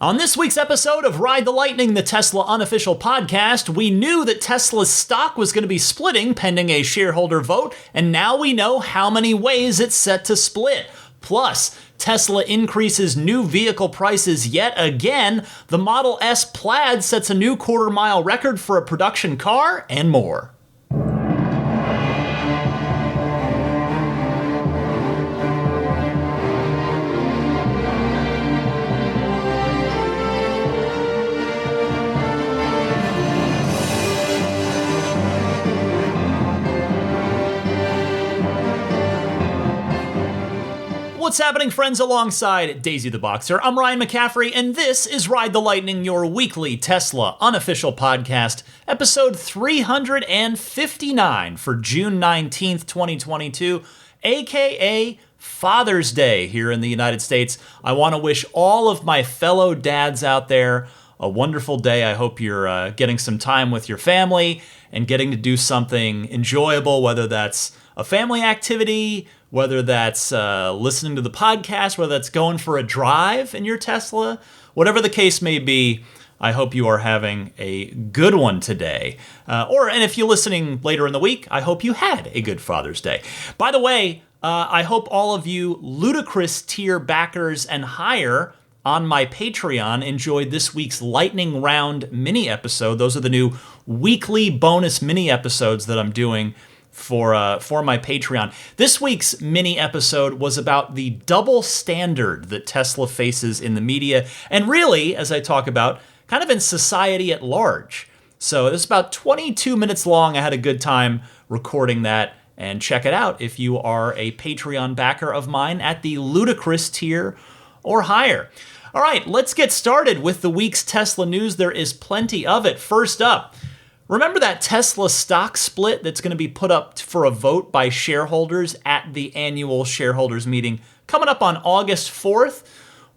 On this week's episode of Ride the Lightning, the Tesla unofficial podcast, we knew that Tesla's stock was going to be splitting pending a shareholder vote, and now we know how many ways it's set to split. Plus, Tesla increases new vehicle prices yet again, the Model S Plaid sets a new quarter-mile record for a production car, and more. What's happening, friends, alongside Daisy the Boxer? I'm Ryan McCaffrey, and this is Ride the Lightning, your weekly Tesla unofficial podcast, episode 359 for June 19th, 2022, aka Father's Day here in the United States. I want to wish all of my fellow dads out there a wonderful day. I hope you're getting some time with your family and getting to do something enjoyable, whether that's a family activity, whether that's listening to the podcast, whether that's going for a drive in your Tesla, whatever the case may be, I hope you are having a good one today. And if you're listening later in the week, I hope you had a good Father's Day. By the way, I hope all of you ludicrous tier backers and higher on my Patreon enjoyed this week's Lightning Round mini episode. Those are the new weekly bonus mini episodes that I'm doing for my Patreon. This week's mini episode was about the double standard that Tesla faces in the media, and really, as I talk about, kind of in society at large. So it's about 22 minutes long. I had a good time recording that, and check it out if you are a Patreon backer of mine at the ludicrous tier or higher. All right, let's get started with the week's Tesla news. There is plenty of it. First up, remember that Tesla stock split that's going to be put up for a vote by shareholders at the annual shareholders meeting coming up on August 4th?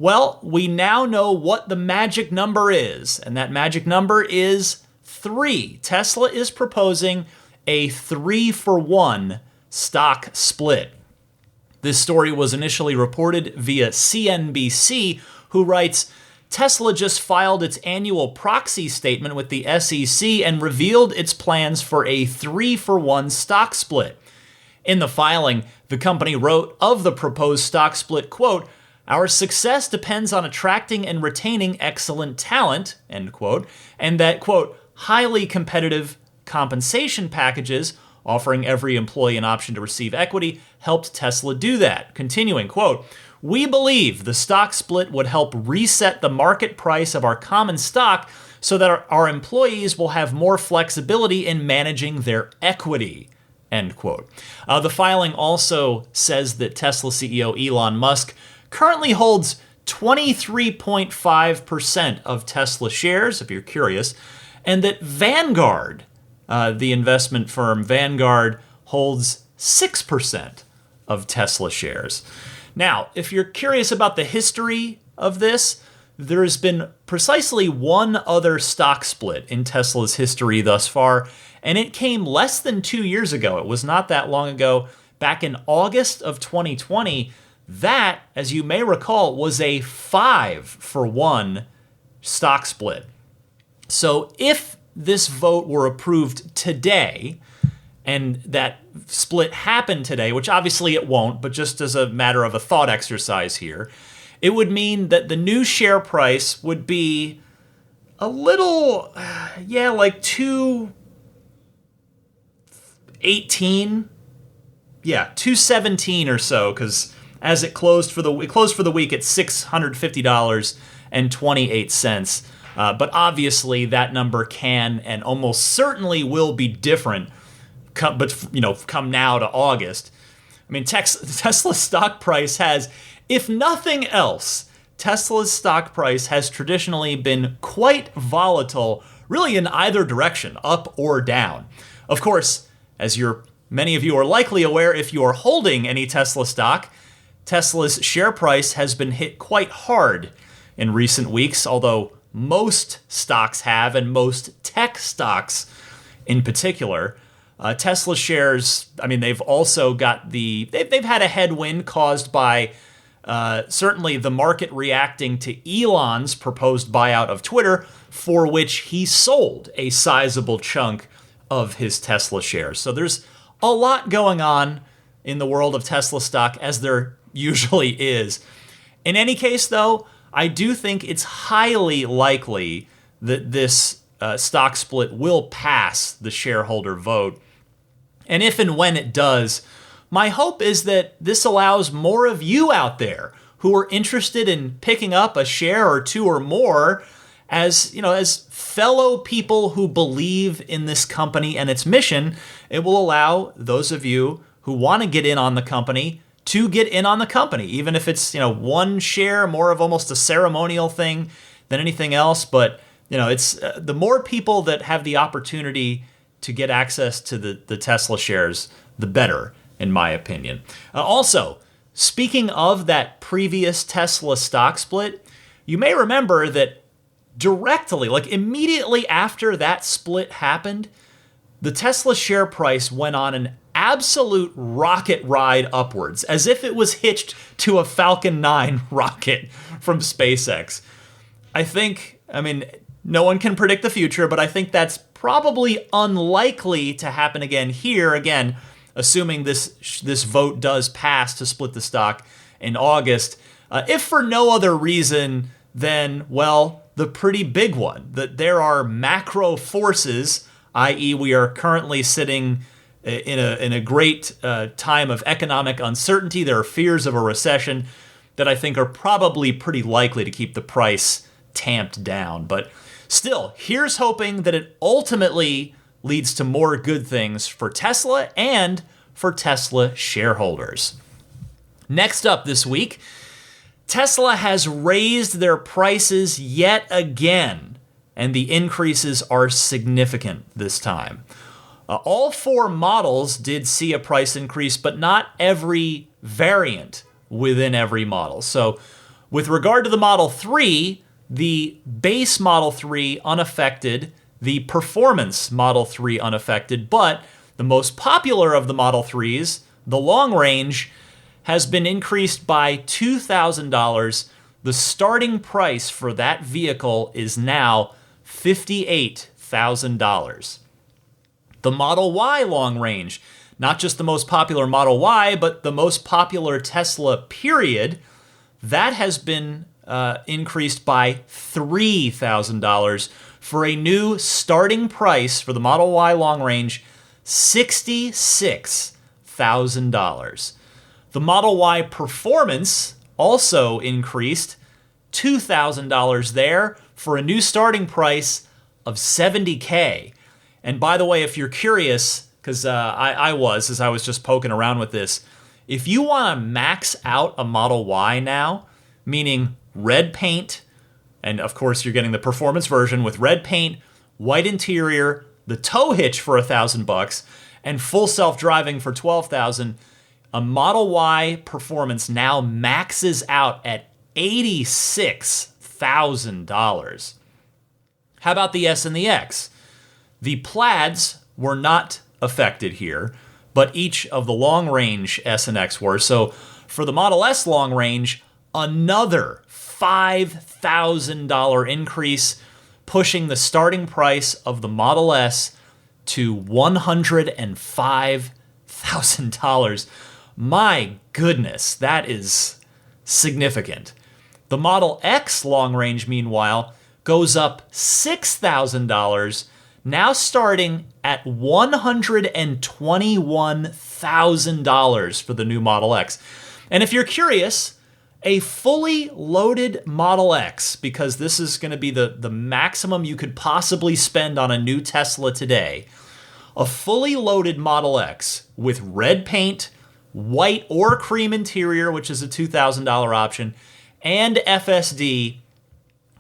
Well, we now know what the magic number is, and that magic number is 3. Tesla is proposing a 3-for-1 stock split. This story was initially reported via CNBC, who writes, Tesla just filed its annual proxy statement with the SEC and revealed its plans for a 3-for-1 stock split. In the filing, the company wrote of the proposed stock split, quote, "Our success depends on attracting and retaining excellent talent," end quote, and that, quote, "highly competitive compensation packages offering every employee an option to receive equity helped Tesla do that." Continuing, quote, "We believe the stock split would help reset the market price of our common stock so that our employees will have more flexibility in managing their equity," end quote. The filing also says that Tesla CEO Elon Musk currently holds 23.5% of Tesla shares, if you're curious, and that Vanguard, the investment firm Vanguard, holds 6% of Tesla shares. Now, if you're curious about the history of this, there has been precisely one other stock split in Tesla's history thus far, and it came less than 2 years ago. It was not that long ago. Back in August of 2020, that, as you may recall, was a 5-for-1 stock split. So if this vote were approved today, and that split happened today, which obviously it won't, but just as a matter of a thought exercise here, it would mean that the new share price would be a little, like 218, 217 or so, because as it closed for the week at $650.28. But obviously that number can and almost certainly will be different come now to August. I mean, Tesla's stock price has, if nothing else, Tesla's stock price has traditionally been quite volatile, really in either direction, up or down. Of course, as many of you are likely aware if you are holding any Tesla stock, Tesla's share price has been hit quite hard in recent weeks, although most stocks have, and most tech stocks in particular. Tesla shares, I mean, they've also got they've had a headwind caused by certainly the market reacting to Elon's proposed buyout of Twitter, for which he sold a sizable chunk of his Tesla shares. So there's a lot going on in the world of Tesla stock, as there usually is. In any case, though, I do think it's highly likely that this stock split will pass the shareholder vote. And if and when it does, my hope is that this allows more of you out there who are interested in picking up a share or two or more as, as fellow people who believe in this company and its mission. It will allow those of you who want to get in on the company to get in on the company, even if it's, one share, more of almost a ceremonial thing than anything else. But, it's the more people that have the opportunity to get access to the Tesla shares, the better, in my opinion. Also, speaking of that previous Tesla stock split, you may remember that directly, like immediately after that split happened, the Tesla share price went on an absolute rocket ride upwards, as if it was hitched to a Falcon 9 rocket from SpaceX. No one can predict the future, but I think that's probably unlikely to happen again here. Again, assuming this vote does pass to split the stock in August, if for no other reason than, well, the pretty big one, that there are macro forces, i.e. we are currently sitting in a great time of economic uncertainty. There are fears of a recession that I think are probably pretty likely to keep the price tamped down. But still, here's hoping that it ultimately leads to more good things for Tesla and for Tesla shareholders. Next up this week, Tesla has raised their prices yet again, and the increases are significant this time. All 4 models did see a price increase, but not every variant within every model. So with regard to the Model 3, the base Model 3 unaffected, the performance Model 3 unaffected, but the most popular of the Model 3s, the long range, has been increased by $2,000. The starting price for that vehicle is now $58,000. The Model Y long range, not just the most popular Model Y, but the most popular Tesla period, that has been increased by $3,000 for a new starting price for the Model Y long range, $66,000. The Model Y Performance also increased $2,000 there for a new starting price of $70,000. And by the way, if you're curious, because I was, as I was just poking around with this, if you want to max out a Model Y now, meaning red paint, and of course you're getting the performance version with red paint, white interior, the tow hitch for $1,000, and full self-driving for $12,000, a Model Y Performance now maxes out at $86,000. How about the S and the X? The Plaids were not affected here, but each of the long-range S and X were. So for the Model S long range, another $5,000 increase, pushing the starting price of the Model S to $105,000. My goodness, that is significant. The Model X long range, meanwhile, goes up $6,000, now starting at $121,000 for the new Model X. And if you're curious, a fully loaded Model X, because this is going to be the maximum you could possibly spend on a new Tesla today, a fully loaded Model X with red paint, white or cream interior, which is a $2,000 option, and FSD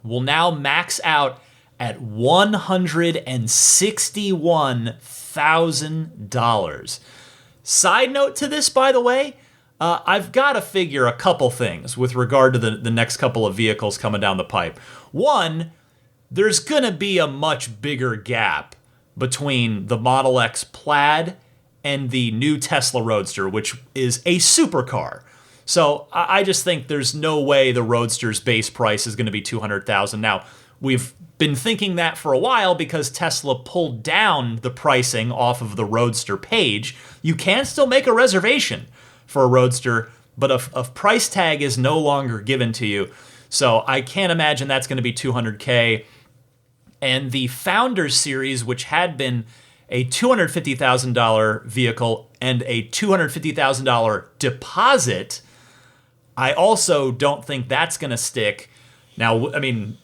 will now max out at $161,000. Side note to this, by the way, I've got to figure a couple things with regard to the next couple of vehicles coming down the pipe. One, there's going to be a much bigger gap between the Model X Plaid and the new Tesla Roadster, which is a supercar. So I just think there's no way the Roadster's base price is going to be $200,000. Now, we've been thinking that for a while because Tesla pulled down the pricing off of the Roadster page. You can still make a reservation for a Roadster, but a price tag is no longer given to you. So I can't imagine that's going to be $200K. And the Founders Series, which had been a $250,000 vehicle and a $250,000 deposit, I also don't think that's going to stick. Now, I mean,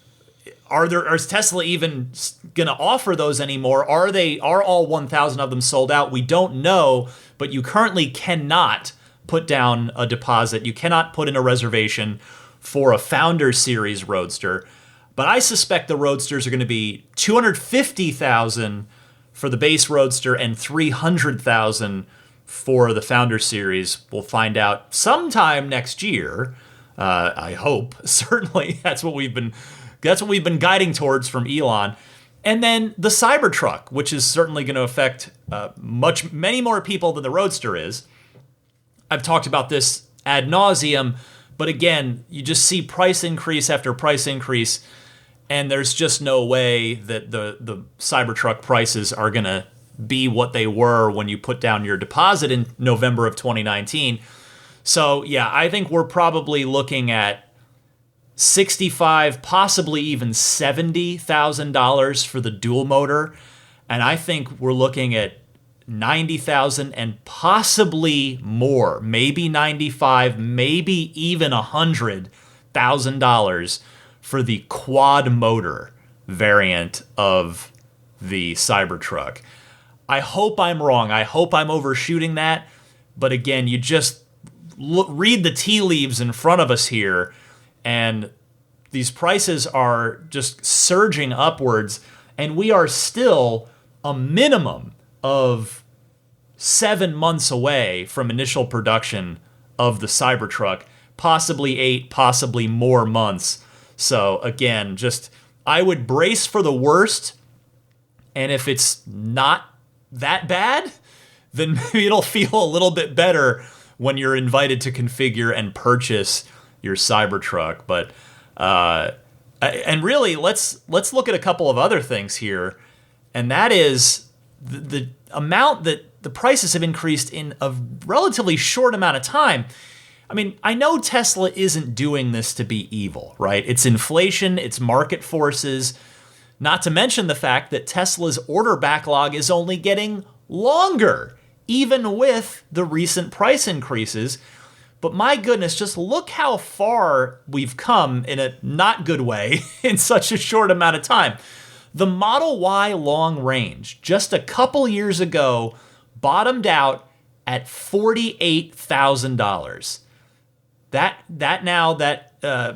is Tesla even going to offer those anymore? Are all 1,000 of them sold out? We don't know, but you currently cannot put down a deposit. You cannot put in a reservation for a Founders Series Roadster. But I suspect the Roadsters are going to be $250,000 for the base Roadster and $300,000 for the Founders Series. We'll find out sometime next year. I hope. Certainly, that's what we've been guiding towards from Elon. And then the Cybertruck, which is certainly going to affect many more people than the Roadster is. I've talked about this ad nauseum, but again, you just see price increase after price increase, and there's just no way that the Cybertruck prices are going to be what they were when you put down your deposit in November of 2019. So yeah, I think we're probably looking at $65,000, possibly even $70,000 for the dual motor, and I think we're looking at $90,000 and possibly more, maybe $95,000, maybe even $100,000 for the quad motor variant of the Cybertruck. I hope I'm wrong. I hope I'm overshooting that. But again, you just read the tea leaves in front of us here, and these prices are just surging upwards, and we are still a minimum of 7 months away from initial production of the Cybertruck, possibly 8, possibly more months. So again, I would brace for the worst, and if it's not that bad, then maybe it'll feel a little bit better when you're invited to configure and purchase your Cybertruck. But and really, let's look at a couple of other things here, and that is the amount that the prices have increased in a relatively short amount of time. I mean, I know Tesla isn't doing this to be evil, right? It's inflation, it's market forces, not to mention the fact that Tesla's order backlog is only getting longer, even with the recent price increases. But my goodness, just look how far we've come in a not good way in such a short amount of time. The Model Y long range, just a couple years ago, bottomed out at $48,000. That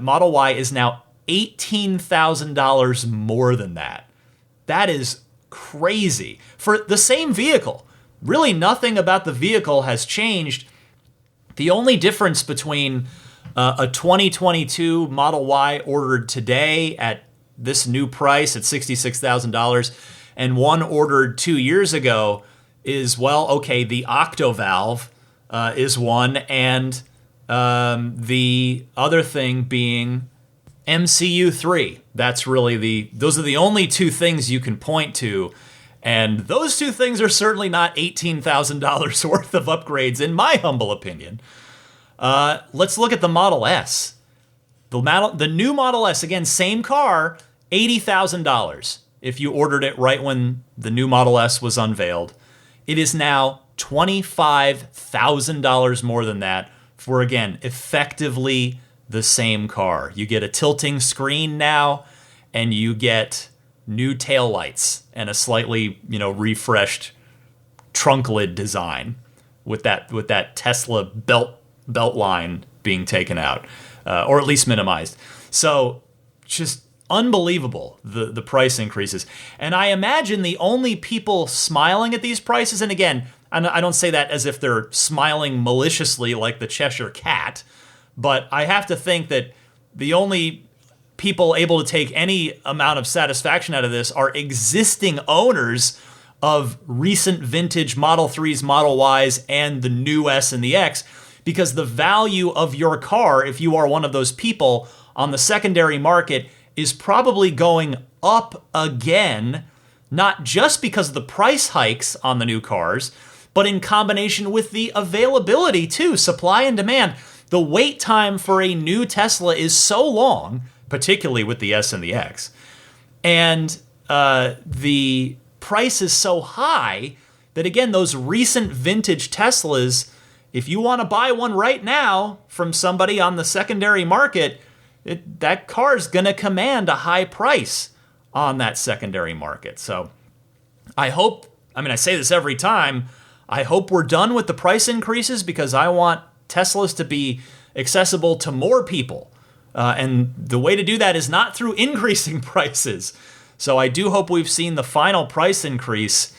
Model Y is now $18,000 more than that. That is crazy. For the same vehicle, really nothing about the vehicle has changed. The only difference between a 2022 Model Y ordered today at this new price at $66,000 and one ordered 2 years ago is, well, okay, the Octovalve is one, and the other thing being MCU3. That's really those are the only two things you can point to. And those two things are certainly not $18,000 worth of upgrades, in my humble opinion. Let's look at the Model S. The new Model S, again, same car, $80,000 if you ordered it right when the new Model S was unveiled. It is now $25,000 more than that for, again, effectively the same car. You get a tilting screen now, and you get new taillights and a slightly, refreshed trunk lid design with that Tesla belt line being taken out, or at least minimized. So just unbelievable, the price increases. And I imagine the only people smiling at these prices, and again, I don't say that as if they're smiling maliciously like the Cheshire Cat, but I have to think that the only people able to take any amount of satisfaction out of this are existing owners of recent vintage Model 3s, Model Ys, and the new S and the X, because the value of your car, if you are one of those people on the secondary market, is probably going up again, not just because of the price hikes on the new cars, but in combination with the availability too, supply and demand. The wait time for a new Tesla is so long, particularly with the S and the X, and the price is so high that, again, those recent vintage Teslas, if you want to buy one right now from somebody on the secondary market, that car is going to command a high price on that secondary market. So I say this every time, I hope we're done with the price increases, because I want Teslas to be accessible to more people. And the way to do that is not through increasing prices. So I do hope we've seen the final price increase.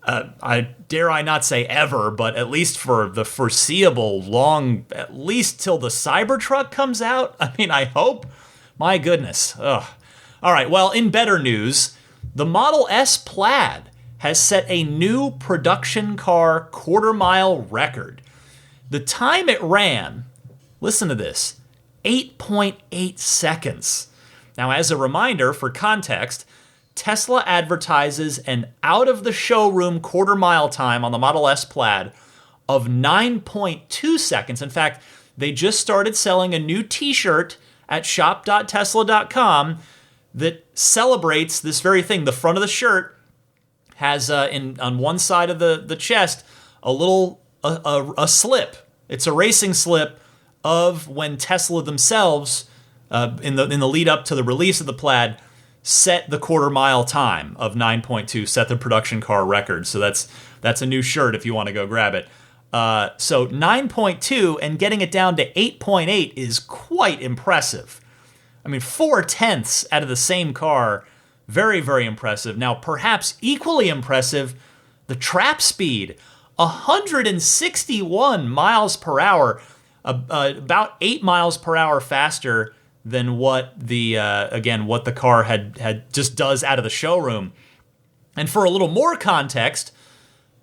I dare not say ever, but at least for the foreseeable long, at least till the Cybertruck comes out. I mean, I hope. My goodness. Ugh. All right, well, in better news, the Model S Plaid has set a new production car quarter-mile record. The time it ran, listen to this, 8.8 seconds. Now, as a reminder, for context, Tesla advertises an out-of-the-showroom quarter-mile time on the Model S Plaid of 9.2 seconds. In fact, they just started selling a new t-shirt at shop.tesla.com that celebrates this very thing. The front of the shirt has, on one side of the chest, a little a slip. It's a racing slip of when Tesla themselves, in the lead up to the release of the Plaid, set the quarter-mile time of 9.2, set the production car record. So that's a new shirt if you want to go grab it. So 9.2 and getting it down to 8.8 is quite impressive. I mean, 4/10 out of the same car, very, very impressive. Now, perhaps equally impressive, the trap speed, 161 miles per hour, about 8 miles per hour faster than what the car had just does out of the showroom. And for a little more context,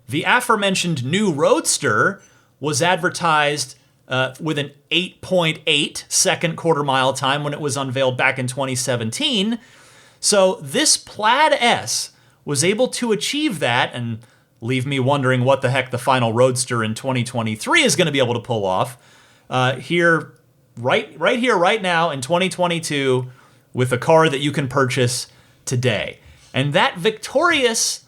the aforementioned new Roadster was advertised with an 8.8 second quarter mile time when it was unveiled back in 2017. So this Plaid S was able to achieve that and leave me wondering what the heck the final Roadster in 2023 is going to be able to pull off right here, right now in 2022 with a car that you can purchase today. And that victorious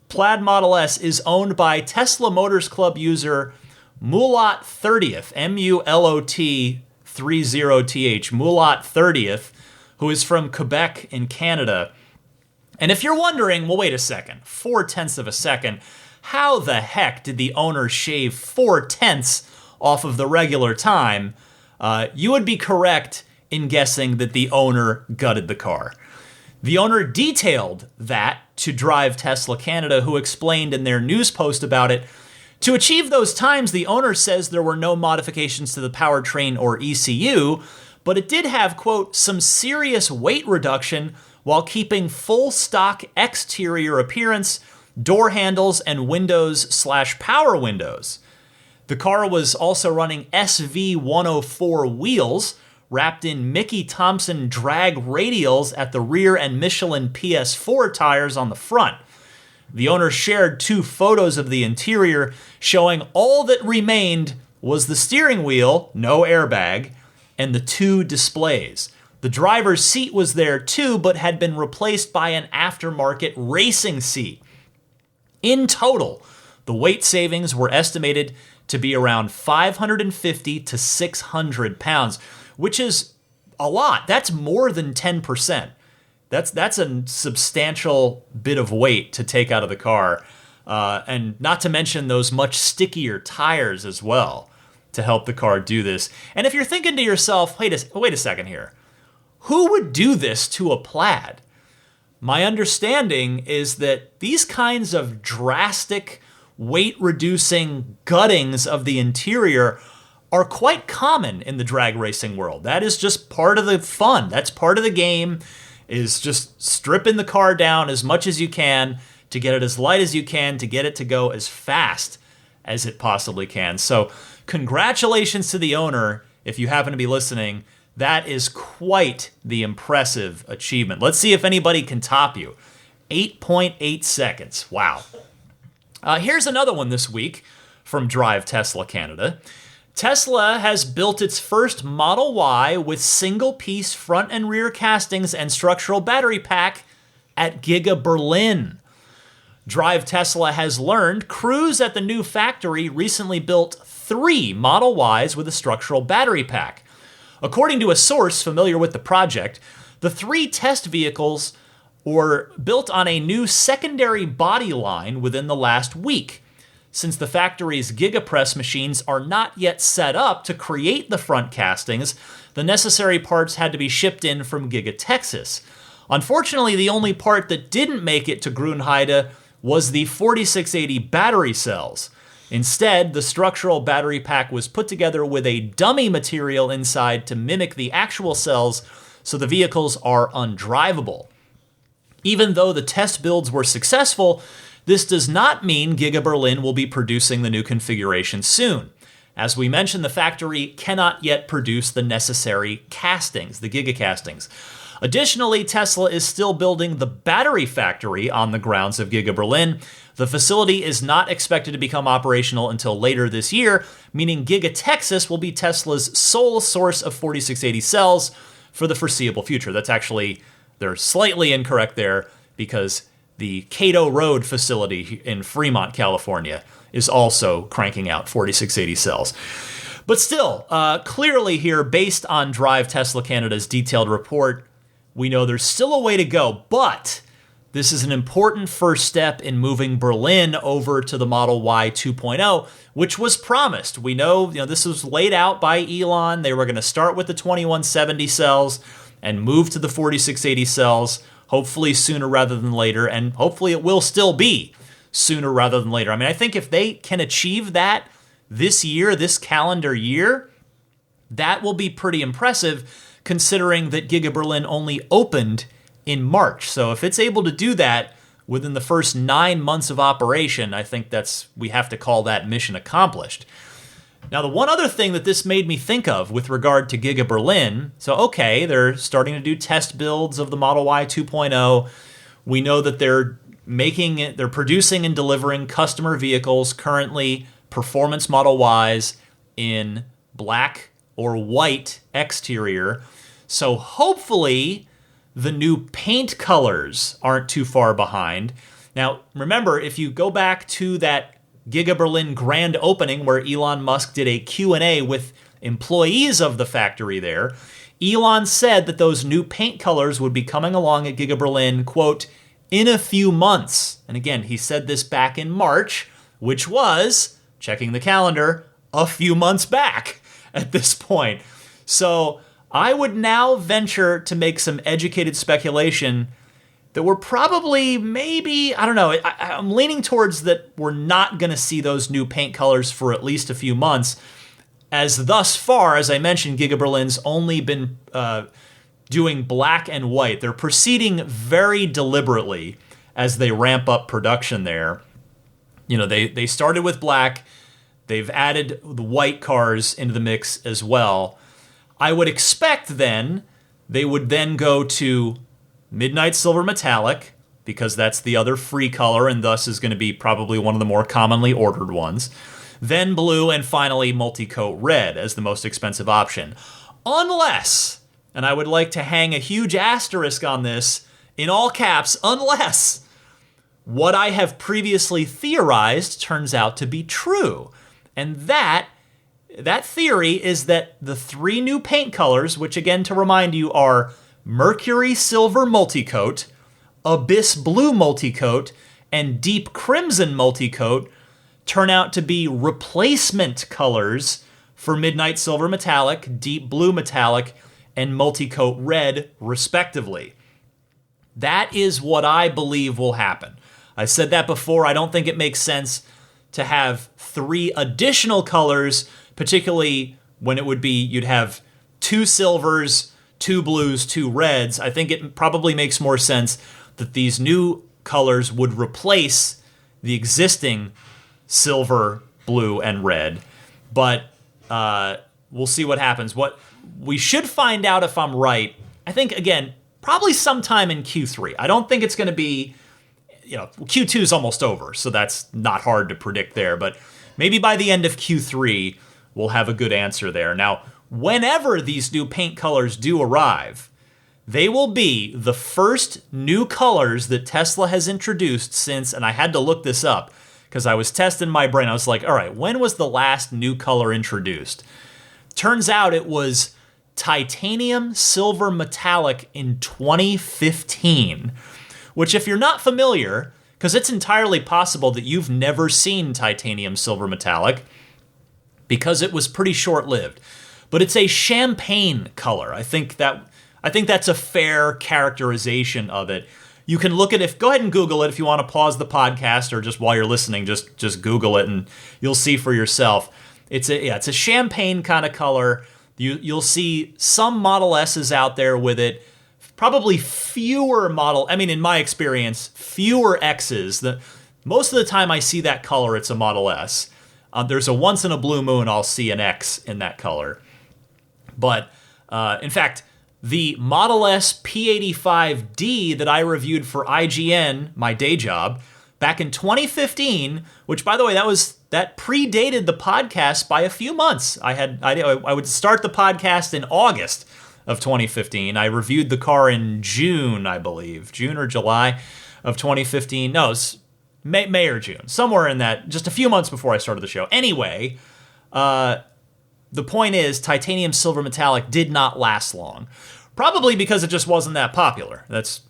Plaid Model S is owned by Tesla Motors Club user Mulot 30th, M-U-L-O-T 30th, Mulot 30th, who is from Quebec in Canada. And if you're wondering, well, wait a second, 4/10 of a second, how the heck did the owner shave 4/10 off of the regular time? You would be correct in guessing that the owner gutted the car. The owner detailed that to Drive Tesla Canada, who explained in their news post about it, to achieve those times, the owner says there were no modifications to the powertrain or ECU, but it did have, quote, some serious weight reduction while keeping full stock exterior appearance, door handles, and windows/power windows. The car was also running SV104 wheels, wrapped in Mickey Thompson drag radials at the rear and Michelin PS4 tires on the front. The owner shared 2 photos of the interior showing all that remained was the steering wheel, no airbag, and the 2 displays. The driver's seat was there too, but had been replaced by an aftermarket racing seat. In total, the weight savings were estimated to be around 550 to 600 pounds, which is a lot. That's more than 10%. That's a substantial bit of weight to take out of the car. And not to mention those much stickier tires as well to help the car do this. And if you're thinking to yourself, wait a second here, who would do this to a Plaid? My understanding is that these kinds of drastic weight-reducing guttings of the interior are quite common in the drag racing world. That is just part of the fun. That's part of the game, is just stripping the car down as much as you can to get it as light as you can, to get it to go as fast as it possibly can. So congratulations to the owner if you happen to be listening. That is quite the impressive achievement. Let's see if anybody can top you. 8.8 seconds. Wow. Here's another one this week from Drive Tesla Canada. Tesla has built its first Model Y with single-piece front and rear castings and structural battery pack at Giga Berlin. Drive Tesla has learned crews at the new factory recently built 3 Model Ys with a structural battery pack. According to a source familiar with the project, the 3 test vehicles were built on a new secondary body line within the last week. Since the factory's GigaPress machines are not yet set up to create the front castings, the necessary parts had to be shipped in from Giga Texas. Unfortunately, the only part that didn't make it to Grünheide was the 4680 battery cells. Instead, the structural battery pack was put together with a dummy material inside to mimic the actual cells, so the vehicles are undrivable. Even though the test builds were successful, this does not mean Giga Berlin will be producing the new configuration soon. As we mentioned, the factory cannot yet produce the necessary castings, the Giga castings. Additionally, Tesla is still building the battery factory on the grounds of Giga Berlin. The facility is not expected to become operational until later this year, meaning Giga Texas will be Tesla's sole source of 4680 cells for the foreseeable future. That's actually, they're slightly incorrect there because the Cato Road facility in Fremont, California is also cranking out 4680 cells. But still, clearly here, based on Drive Tesla Canada's detailed report, we know there's still a way to go, but this is an important first step in moving Berlin over to the Model Y 2.0, which was promised. We know, this was laid out by Elon. They were going to start with the 2170 cells and move to the 4680 cells, hopefully sooner rather than later, and hopefully it will still be sooner rather than later. I mean, I think if they can achieve that this year, this calendar year, that will be pretty impressive, considering that Giga Berlin only opened in March. So if it's able to do that within the first 9 months of operation, I think we have to call that mission accomplished. Now, the one other thing that this made me think of with regard to Giga Berlin, so okay, they're starting to do test builds of the Model Y 2.0. We know that they're producing and delivering customer vehicles, currently performance Model Ys in black or white exterior. So hopefully the new paint colors aren't too far behind. Now, remember, if you go back to that Giga Berlin grand opening where Elon Musk did a Q&A with employees of the factory there, Elon said that those new paint colors would be coming along at Giga Berlin, quote, in a few months. And again, he said this back in March, which was, checking the calendar, a few months back at this point. So I would now venture to make some educated speculation that we're probably, maybe, I don't know, I'm leaning towards that we're not going to see those new paint colors for at least a few months, as thus far, as I mentioned, Giga Berlin's only been doing black and white. They're proceeding very deliberately as they ramp up production there. They started with black. They've added the white cars into the mix as well. I would expect then they would then go to Midnight Silver Metallic, because that's the other free color and thus is going to be probably one of the more commonly ordered ones. Then blue, and finally multi-coat red as the most expensive option. Unless, and I would like to hang a huge asterisk on this, in all caps, unless what I have previously theorized turns out to be true. And that theory is that the 3 new paint colors, which again to remind you are Mercury Silver Multicoat, Abyss Blue Multicoat, and Deep Crimson Multicoat, turn out to be replacement colors for Midnight Silver Metallic, Deep Blue Metallic, and Multicoat Red, respectively. That is what I believe will happen. I said that before. I don't think it makes sense to have 3 additional colors, particularly when it would be you'd have 2 silvers, 2 blues, 2 reds. I think it probably makes more sense that these new colors would replace the existing silver, blue, and red. But we'll see what happens. What we should find out if I'm right, I think, again, probably sometime in Q3. I don't think it's going to be, Q2 is almost over, so that's not hard to predict there. But maybe by the end of Q3, we'll have a good answer there. Now, whenever these new paint colors do arrive, they will be the first new colors that Tesla has introduced since, and I had to look this up because I was testing my brain. I was like, all right, when was the last new color introduced? Turns out it was titanium silver metallic in 2015, which, if you're not familiar, because it's entirely possible that you've never seen titanium silver metallic because it was pretty short-lived, but it's a champagne color. I think that's a fair characterization of it. You can look at it. Go ahead and Google it if you want to pause the podcast, or just while you're listening, just Google it and you'll see for yourself. It's a champagne kind of color. You'll see some Model S's out there with it. Probably fewer in my experience, fewer X's. Most of the time I see that color, it's a Model S. There's a once in a blue moon I'll see an X in that color. But in fact, the Model S P85D that I reviewed for IGN, my day job, back in 2015, which, by the way, that predated the podcast by a few months. I would start the podcast in August of 2015. I reviewed the car in June, I believe, June or July of 2015. No, it's May or June, somewhere in that, just a few months before I started the show. Anyway, the point is, titanium silver metallic did not last long. Probably because it just wasn't that popular. That's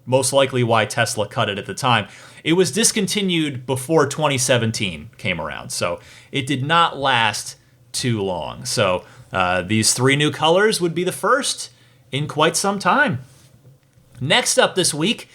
most likely why Tesla cut it at the time. It was discontinued before 2017 came around, so it did not last too long. So these three new colors would be the first in quite some time. Next up this week,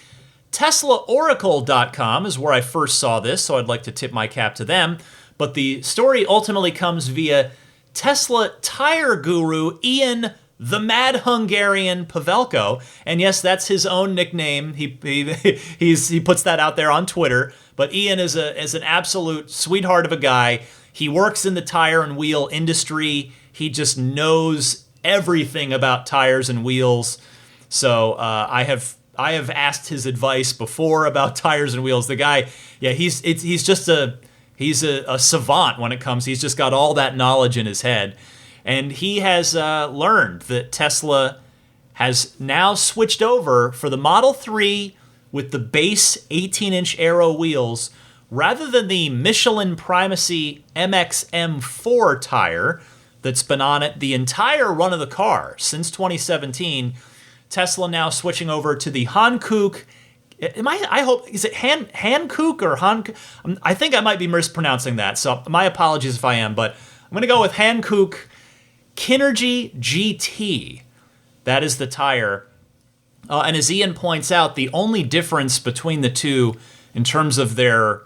TeslaOracle.com is where I first saw this, so I'd like to tip my cap to them. But the story ultimately comes via Tesla tire guru Ian the Mad Hungarian Pavelko, and yes, that's his own nickname. He puts that out there on Twitter. But Ian is an absolute sweetheart of a guy. He works in the tire and wheel industry. He just knows everything about tires and wheels. So I have asked his advice before about tires and wheels. The guy, yeah, he's a savant when it comes. He's just got all that knowledge in his head. And he has learned that Tesla has now switched over for the Model 3 with the base 18-inch aero wheels, rather than the Michelin Primacy MXM4 tire that's been on it the entire run of the car since 2017. Tesla now switching over to the Hankook. Is it Hankook or Hankook? I think I might be mispronouncing that, so my apologies if I am, but I'm going to go with Hankook Kinergy GT. That is the tire. And as Ian points out, the only difference between the two in terms of their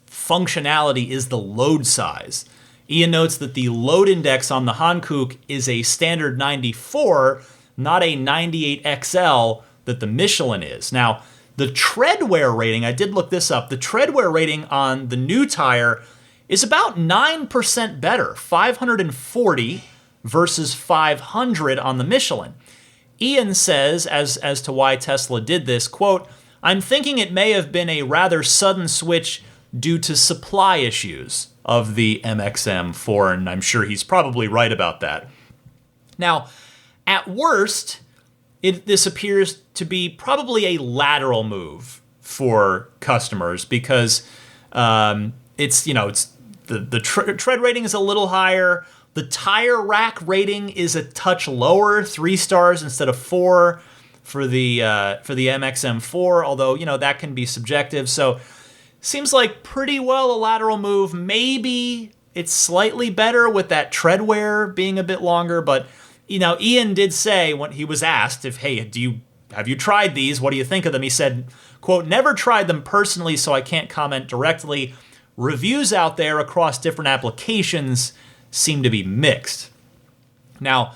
functionality is the load size. Ian notes that the load index on the Hankook is a standard 94, not a 98XL that the Michelin is. Now, the tread wear rating, I did look this up, the tread wear rating on the new tire is about 9% better, 540 versus 500 on the Michelin. Ian says, as to why Tesla did this, quote, "I'm thinking it may have been a rather sudden switch due to supply issues of the MXM4, and I'm sure he's probably right about that." Now, at worst, this appears to be probably a lateral move for customers because it's the tread rating is a little higher. The tire rack rating is a touch lower, 3 stars instead of 4 for the MXM4, although, that can be subjective. So seems like pretty well a lateral move. Maybe it's slightly better with that tread wear being a bit longer, but Ian did say when he was asked if, hey, have you tried these? What do you think of them? He said, quote, "Never tried them personally, so I can't comment directly. Reviews out there across different applications seem to be mixed." Now,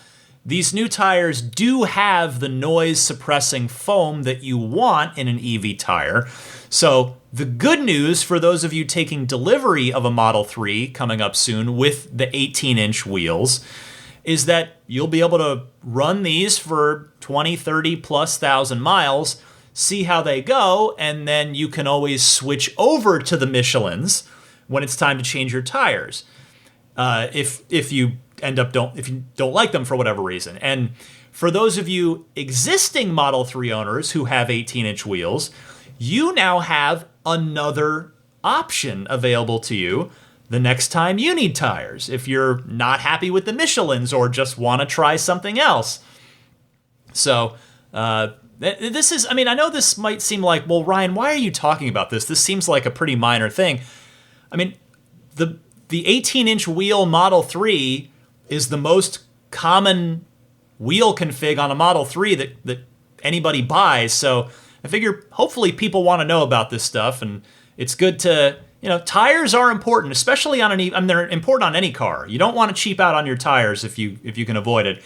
these new tires do have the noise suppressing foam that you want in an EV tire. So the good news for those of you taking delivery of a Model 3 coming up soon with the 18-inch wheels is that you'll be able to run these for 20, 30 plus thousand miles, see how they go, and then you can always switch over to the Michelins when it's time to change your tires. If you don't like them for whatever reason. And for those of you existing Model 3 owners who have 18-inch wheels, you now have another option available to you the next time you need tires. If you're not happy with the Michelins or just want to try something else. So this is, I mean, I know this might seem like, well, Ryan, why are you talking about this? This seems like a pretty minor thing. I mean, the 18-inch wheel Model 3 is the most common wheel config on a Model 3 that anybody buys. So I figure hopefully people want to know about this stuff, and it's good to, tires are important, especially on they're important on any car. You don't want to cheap out on your tires if you can avoid it.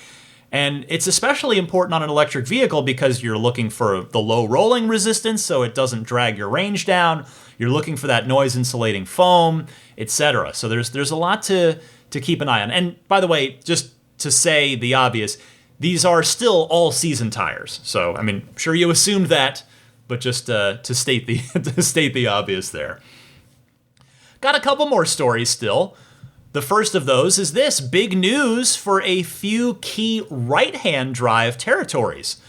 And it's especially important on an electric vehicle because you're looking for the low rolling resistance so it doesn't drag your range down. You're looking for that noise insulating foam, etc. So there's a lot to keep an eye on. And by the way, just to say the obvious, these are still all-season tires. So, I mean, I'm sure you assumed that, but just to state the obvious there. Got a couple more stories still. The first of those is this: big news for a few key right-hand drive territories.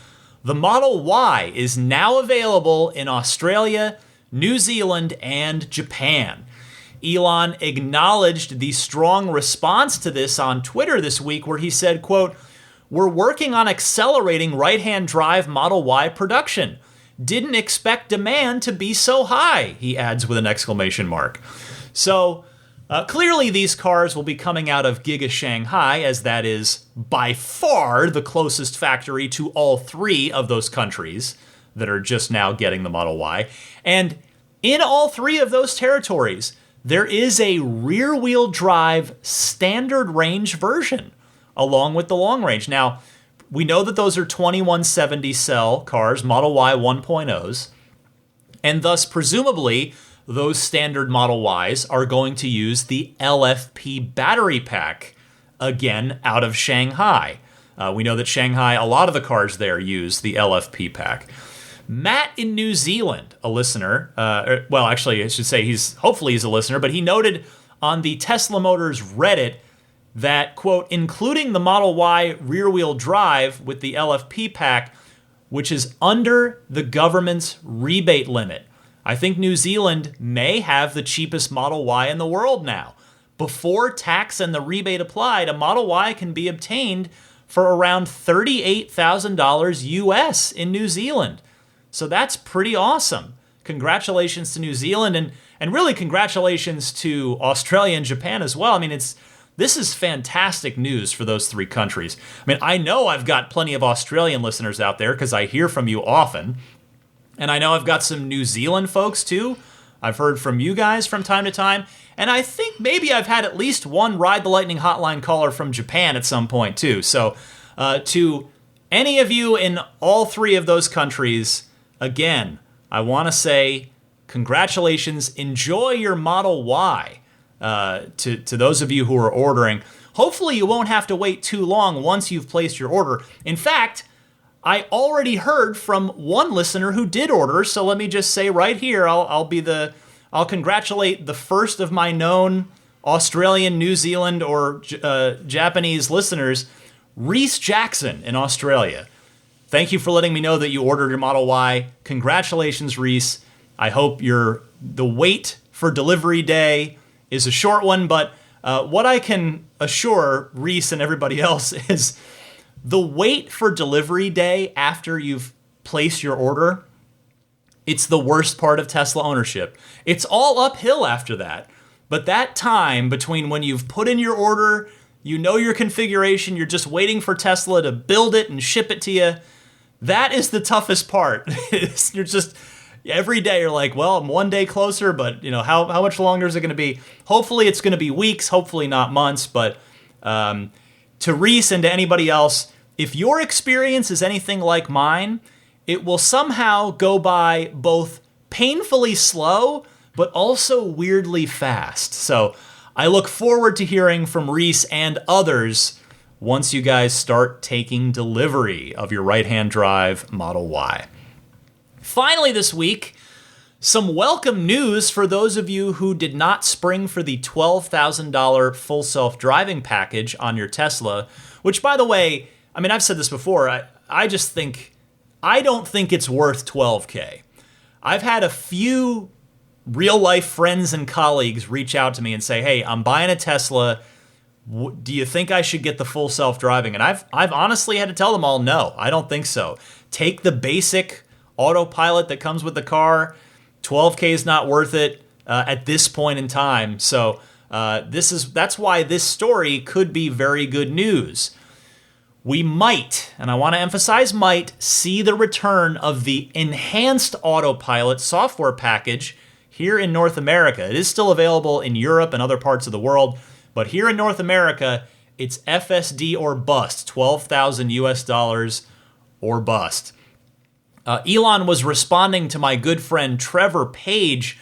The Model Y is now available in Australia, New Zealand, and Japan. Elon acknowledged the strong response to this on Twitter this week, where he said, quote, "We're working on accelerating right-hand drive Model Y production. Didn't expect demand to be so high," he adds with an exclamation mark. So clearly these cars will be coming out of Giga Shanghai, as that is by far the closest factory to all three of those countries that are just now getting the Model Y. And in all three of those territories, there is a rear-wheel drive standard range version along with the long range. Now, we know that those are 2170 cell cars, Model Y 1.0s, and thus presumably those standard Model Ys are going to use the LFP battery pack, again, out of Shanghai. We know that Shanghai, a lot of the cars there use the LFP pack. Matt in New Zealand, a listener, well, actually, I should say hopefully he's a listener, but he noted on the Tesla Motors Reddit that, quote, including the Model Y rear-wheel drive with the LFP pack, which is under the government's rebate limit. I think New Zealand may have the cheapest Model Y in the world now. Before tax and the rebate applied, a Model Y can be obtained for around $38,000 US in New Zealand. So that's pretty awesome. Congratulations to New Zealand, and really congratulations to Australia and Japan as well. I mean, this is fantastic news for those three countries. I mean, I know I've got plenty of Australian listeners out there because I hear from you often. And I know I've got some New Zealand folks too. I've heard from you guys from time to time. And I think maybe I've had at least one Ride the Lightning hotline caller from Japan at some point too. So to any of you in all three of those countries, again, I want to say congratulations. Enjoy your Model Y. To those of you who are ordering. Hopefully you won't have to wait too long once you've placed your order. In fact, I already heard from one listener who did order, so let me just say right here, I'll congratulate the first of my known Australian, New Zealand, or Japanese listeners, Reese Jackson in Australia. Thank you for letting me know that you ordered your Model Y. Congratulations, Reese. I hope the wait for delivery day is a short one, but what I can assure Reese and everybody else is the wait for delivery day after you've placed your order, it's the worst part of Tesla ownership. It's all uphill after that. But that time between when you've put in your order, you know your configuration, you're just waiting for Tesla to build it and ship it to you, that is the toughest part. You're just, every day you're like, well, I'm one day closer, but how much longer is it going to be? Hopefully it's going to be weeks, hopefully not months, but to Reese and to anybody else, If your experience is anything like mine, it will somehow go by both painfully slow, but also weirdly fast. So I look forward to hearing from Reese and others once you guys start taking delivery of your right-hand drive Model Y. Finally this week, some welcome news for those of you who did not spring for the $12,000 full self-driving package on your Tesla, which, by the way, I mean, I've said this before, I don't think it's worth $12K. I've had a few real-life friends and colleagues reach out to me and say, hey, I'm buying a Tesla. Do you think I should get the full self-driving? And I've honestly had to tell them all, no, I don't think so. Take the basic autopilot that comes with the car. $12K is not worth it at this point in time. So that's why this story could be very good news. We might, and I want to emphasize might, see the return of the Enhanced Autopilot software package here in North America. It is still available in Europe and other parts of the world, but here in North America, it's FSD or bust, $12,000 or bust. Elon was responding to my good friend Trevor Page,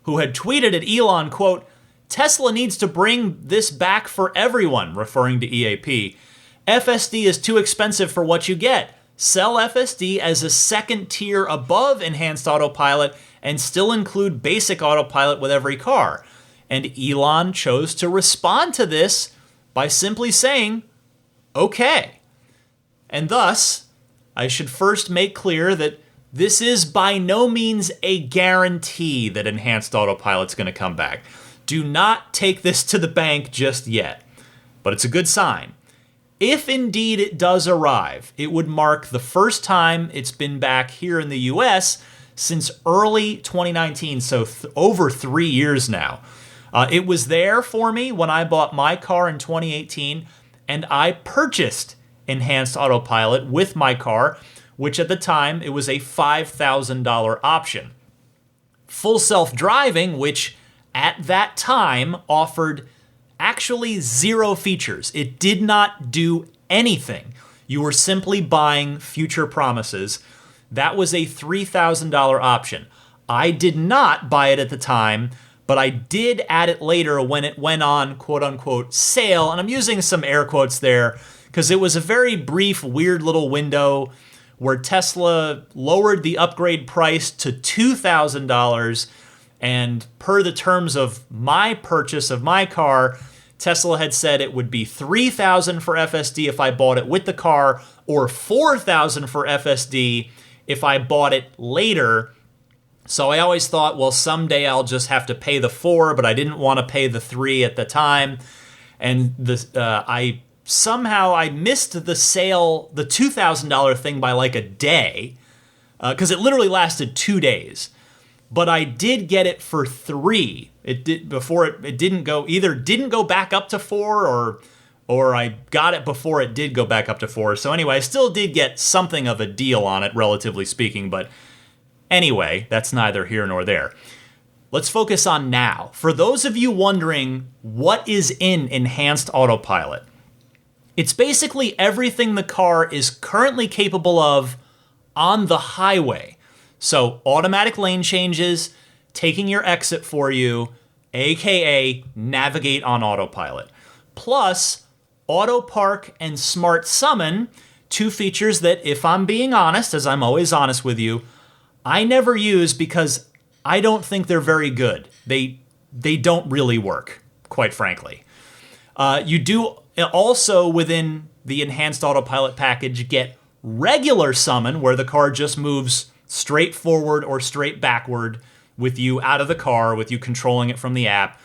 who had tweeted at Elon, quote, Tesla needs to bring this back for everyone, referring to EAP. FSD is too expensive for what you get. Sell FSD as a second tier above Enhanced Autopilot and still include basic autopilot with every car. And Elon chose to respond to this by simply saying, okay. And thus, I should first make clear that this is by no means a guarantee that Enhanced Autopilot's going to come back. Do not take this to the bank just yet. But it's a good sign. If indeed it does arrive, it would mark the first time it's been back here in the US since early 2019, so over 3 years now. It was there for me when I bought my car in 2018, and I purchased Enhanced Autopilot with my car, which at the time, it was a $5,000 option. Full self-driving, which at that time offered actually 0 features. It did not do anything. You were simply buying future promises. That was a $3,000 option. I did not buy it at the time, but I did add it later when it went on quote-unquote sale, and I'm using some air quotes there because it was a very brief, weird little window where Tesla lowered the upgrade price to $2,000, and per the terms of my purchase of my car, Tesla had said it would be $3,000 for FSD if I bought it with the car, or $4,000 for FSD if I bought it later. So I always thought, well, someday I'll just have to pay the $4,000, but I didn't want to pay the $3,000 at the time. And I missed the sale, the $2,000 thing by like a day, because it literally lasted 2 days. But I did get it for $3,000. It didn't go back up to $4,000, or I got it before it did go back up to $4,000. So anyway, I still did get something of a deal on it, relatively speaking. But anyway, that's neither here nor there. Let's focus on now. For those of you wondering what is in Enhanced Autopilot, it's basically everything the car is currently capable of on the highway. So automatic lane changes, taking your exit for you, aka navigate on autopilot. Plus, auto park and smart summon, 2 features that, if I'm being honest, as I'm always honest with you, I never use because I don't think they're very good. They don't really work, quite frankly. You do also, within the Enhanced Autopilot package, get regular summon, where the car just moves straight forward or straight backward with you out of the car, with you controlling it from the app.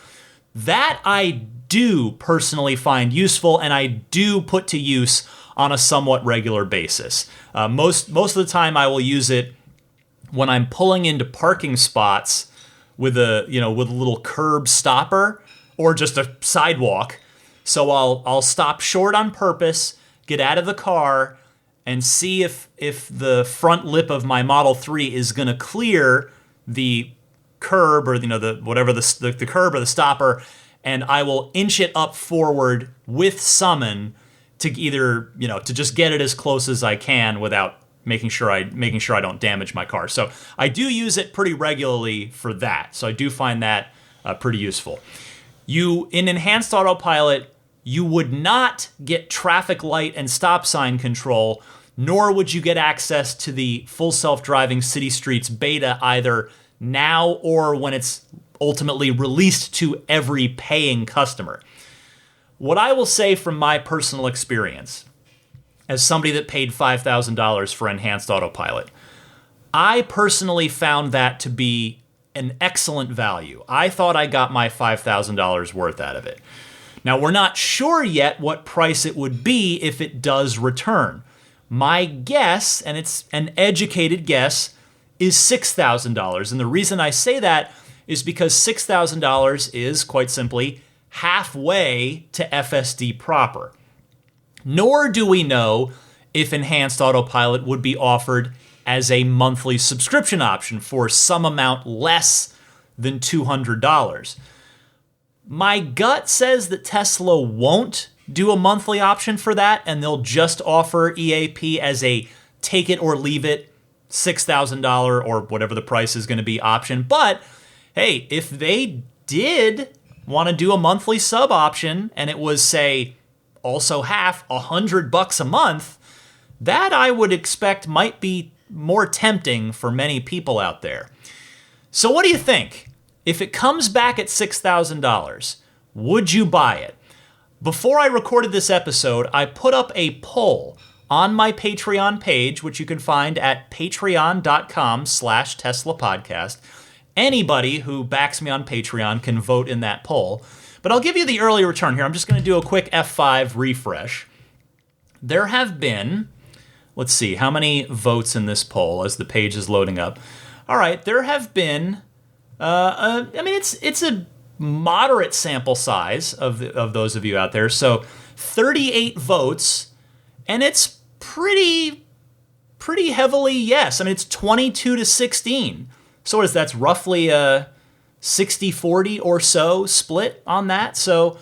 That I do personally find useful, and I do put to use on a somewhat regular basis. Most of the time I will use it when I'm pulling into parking spots with a little curb stopper or just a sidewalk. So I'll stop short on purpose, get out of the car, and see if the front lip of my Model 3 is going to clear the curb, or the curb or the stopper, and I will inch it up forward with summon to either, to just get it as close as I can without making sure I don't damage my car. So I do use it pretty regularly for that. So I do find that pretty useful. In Enhanced Autopilot, you would not get traffic light and stop sign control, nor would you get access to the full self-driving city streets beta either now or when it's ultimately released to every paying customer. What I will say from my personal experience, as somebody that paid $5,000 for Enhanced Autopilot, I personally found that to be an excellent value. I thought I got my $5,000 worth out of it. Now, we're not sure yet what price it would be if it does return. My guess, and it's an educated guess, is $6,000. And the reason I say that is because $6,000 is, quite simply, halfway to FSD proper. Nor do we know if Enhanced Autopilot would be offered as a monthly subscription option for some amount less than $200. My gut says that Tesla won't do a monthly option for that, and they'll just offer EAP as a take it or leave it $6,000 or whatever the price is going to be option. But hey, if they did want to do a monthly sub option and it was, say, also half $100 a month, that I would expect might be more tempting for many people out there. So what do you think? If it comes back at $6,000, would you buy it? Before I recorded this episode, I put up a poll on my Patreon page, which you can find at patreon.com/Tesla Podcast. Anybody who backs me on Patreon can vote in that poll. But I'll give you the early return here. I'm just going to do a quick F5 refresh. There have been, let's see, how many votes in this poll as the page is loading up. All right, there have been, it's a moderate sample size of those of you out there. So 38 votes, and it's pretty heavily yes. I mean, it's 22-16. So what is that's roughly a 60-40 or so split on that. So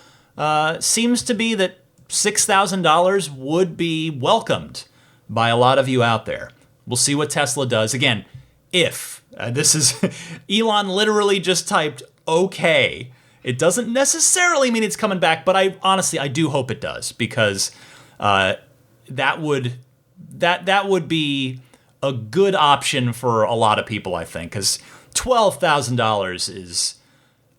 seems to be that $6,000 would be welcomed by a lot of you out there. We'll see what Tesla does. Again, if this is Elon literally just typed okay. It doesn't necessarily mean it's coming back, but I do hope it does, because that would be a good option for a lot of people, I think, because $12,000 is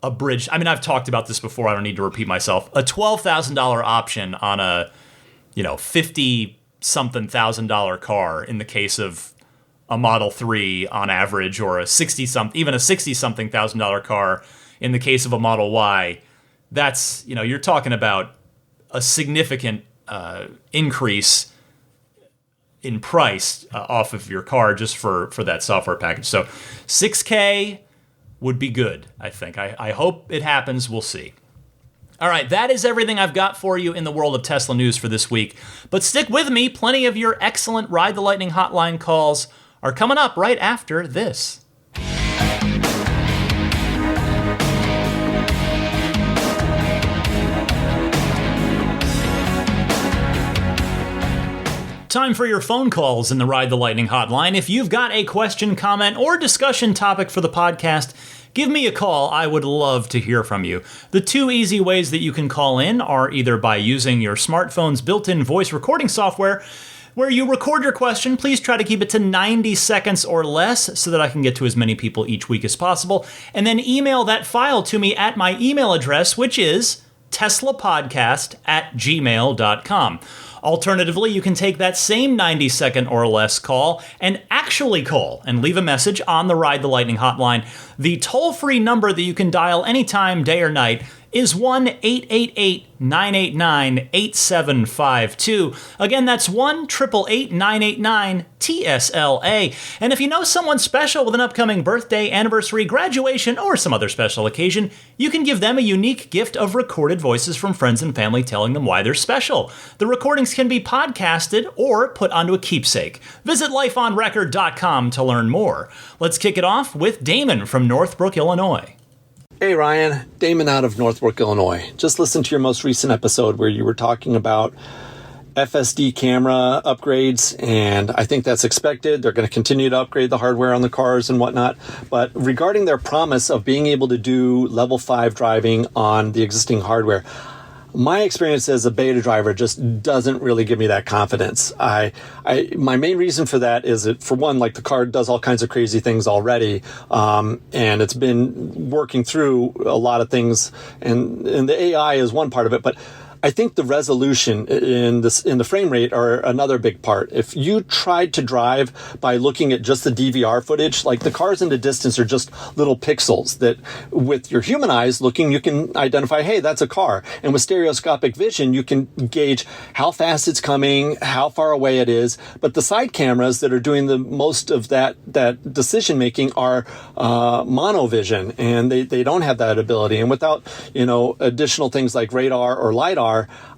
a bridge. I mean, I've talked about this before. I don't need to repeat myself. A $12,000 option on a, $50-something thousand car in the case of a Model 3 on average, or even a $60-something thousand car in the case of a Model Y. That's, you're talking about a significant increase in price off of your car just for that software package. So $6K would be good, I think. I hope it happens. We'll see. All right, that is everything I've got for you in the world of Tesla news for this week. But stick with me. Plenty of your excellent Ride the Lightning hotline calls are coming up right after this. Time for your phone calls in the Ride the Lightning hotline. If you've got a question, comment, or discussion topic for the podcast, give me a call. I would love to hear from you. The two easy ways that you can call in are either by using your smartphone's built-in voice recording software, where you record your question. Please try to keep it to 90 seconds or less so that I can get to as many people each week as possible, and then email that file to me at my email address, which is teslapodcast@gmail.com. Alternatively, you can take that same 90-second or less call and actually call and leave a message on the Ride the Lightning hotline. The toll-free number that you can dial anytime, day or night, is 1-888-989-8752. Again, that's 1-888-989-TSLA. And if you know someone special with an upcoming birthday, anniversary, graduation, or some other special occasion, you can give them a unique gift of recorded voices from friends and family telling them why they're special. The recordings can be podcasted or put onto a keepsake. Visit lifeonrecord.com to learn more. Let's kick it off with Damon from Northbrook, Illinois. Hey Ryan, Damon out of Northbrook, Illinois. Just listened to your most recent episode where you were talking about FSD camera upgrades, and I think that's expected. They're going to continue to upgrade the hardware on the cars and whatnot. But regarding their promise of being able to do level 5 driving on the existing hardware, my experience as a beta driver just doesn't really give me that confidence. My main reason for that is that, for one, like, the car does all kinds of crazy things already, and it's been working through a lot of things, and the AI is one part of it, but I think the resolution in the frame rate are another big part. If you tried to drive by looking at just the DVR footage, like, the cars in the distance are just little pixels that, with your human eyes looking, you can identify, hey, that's a car. And with stereoscopic vision, you can gauge how fast it's coming, how far away it is. But the side cameras that are doing the most of that decision making are monovision, and they don't have that ability. And without, additional things like radar or LiDAR,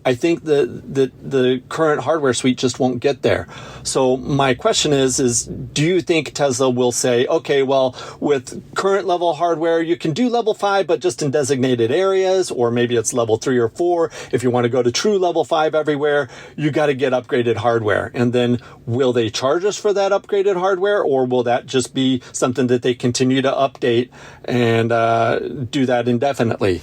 I think the current hardware suite just won't get there. So my question is do you think Tesla will say, okay, well, with current level hardware, you can do level 5, but just in designated areas, or maybe it's level 3 or 4. If you want to go to true level 5 everywhere, you got to get upgraded hardware. And then will they charge us for that upgraded hardware, or will that just be something that they continue to update and do that indefinitely?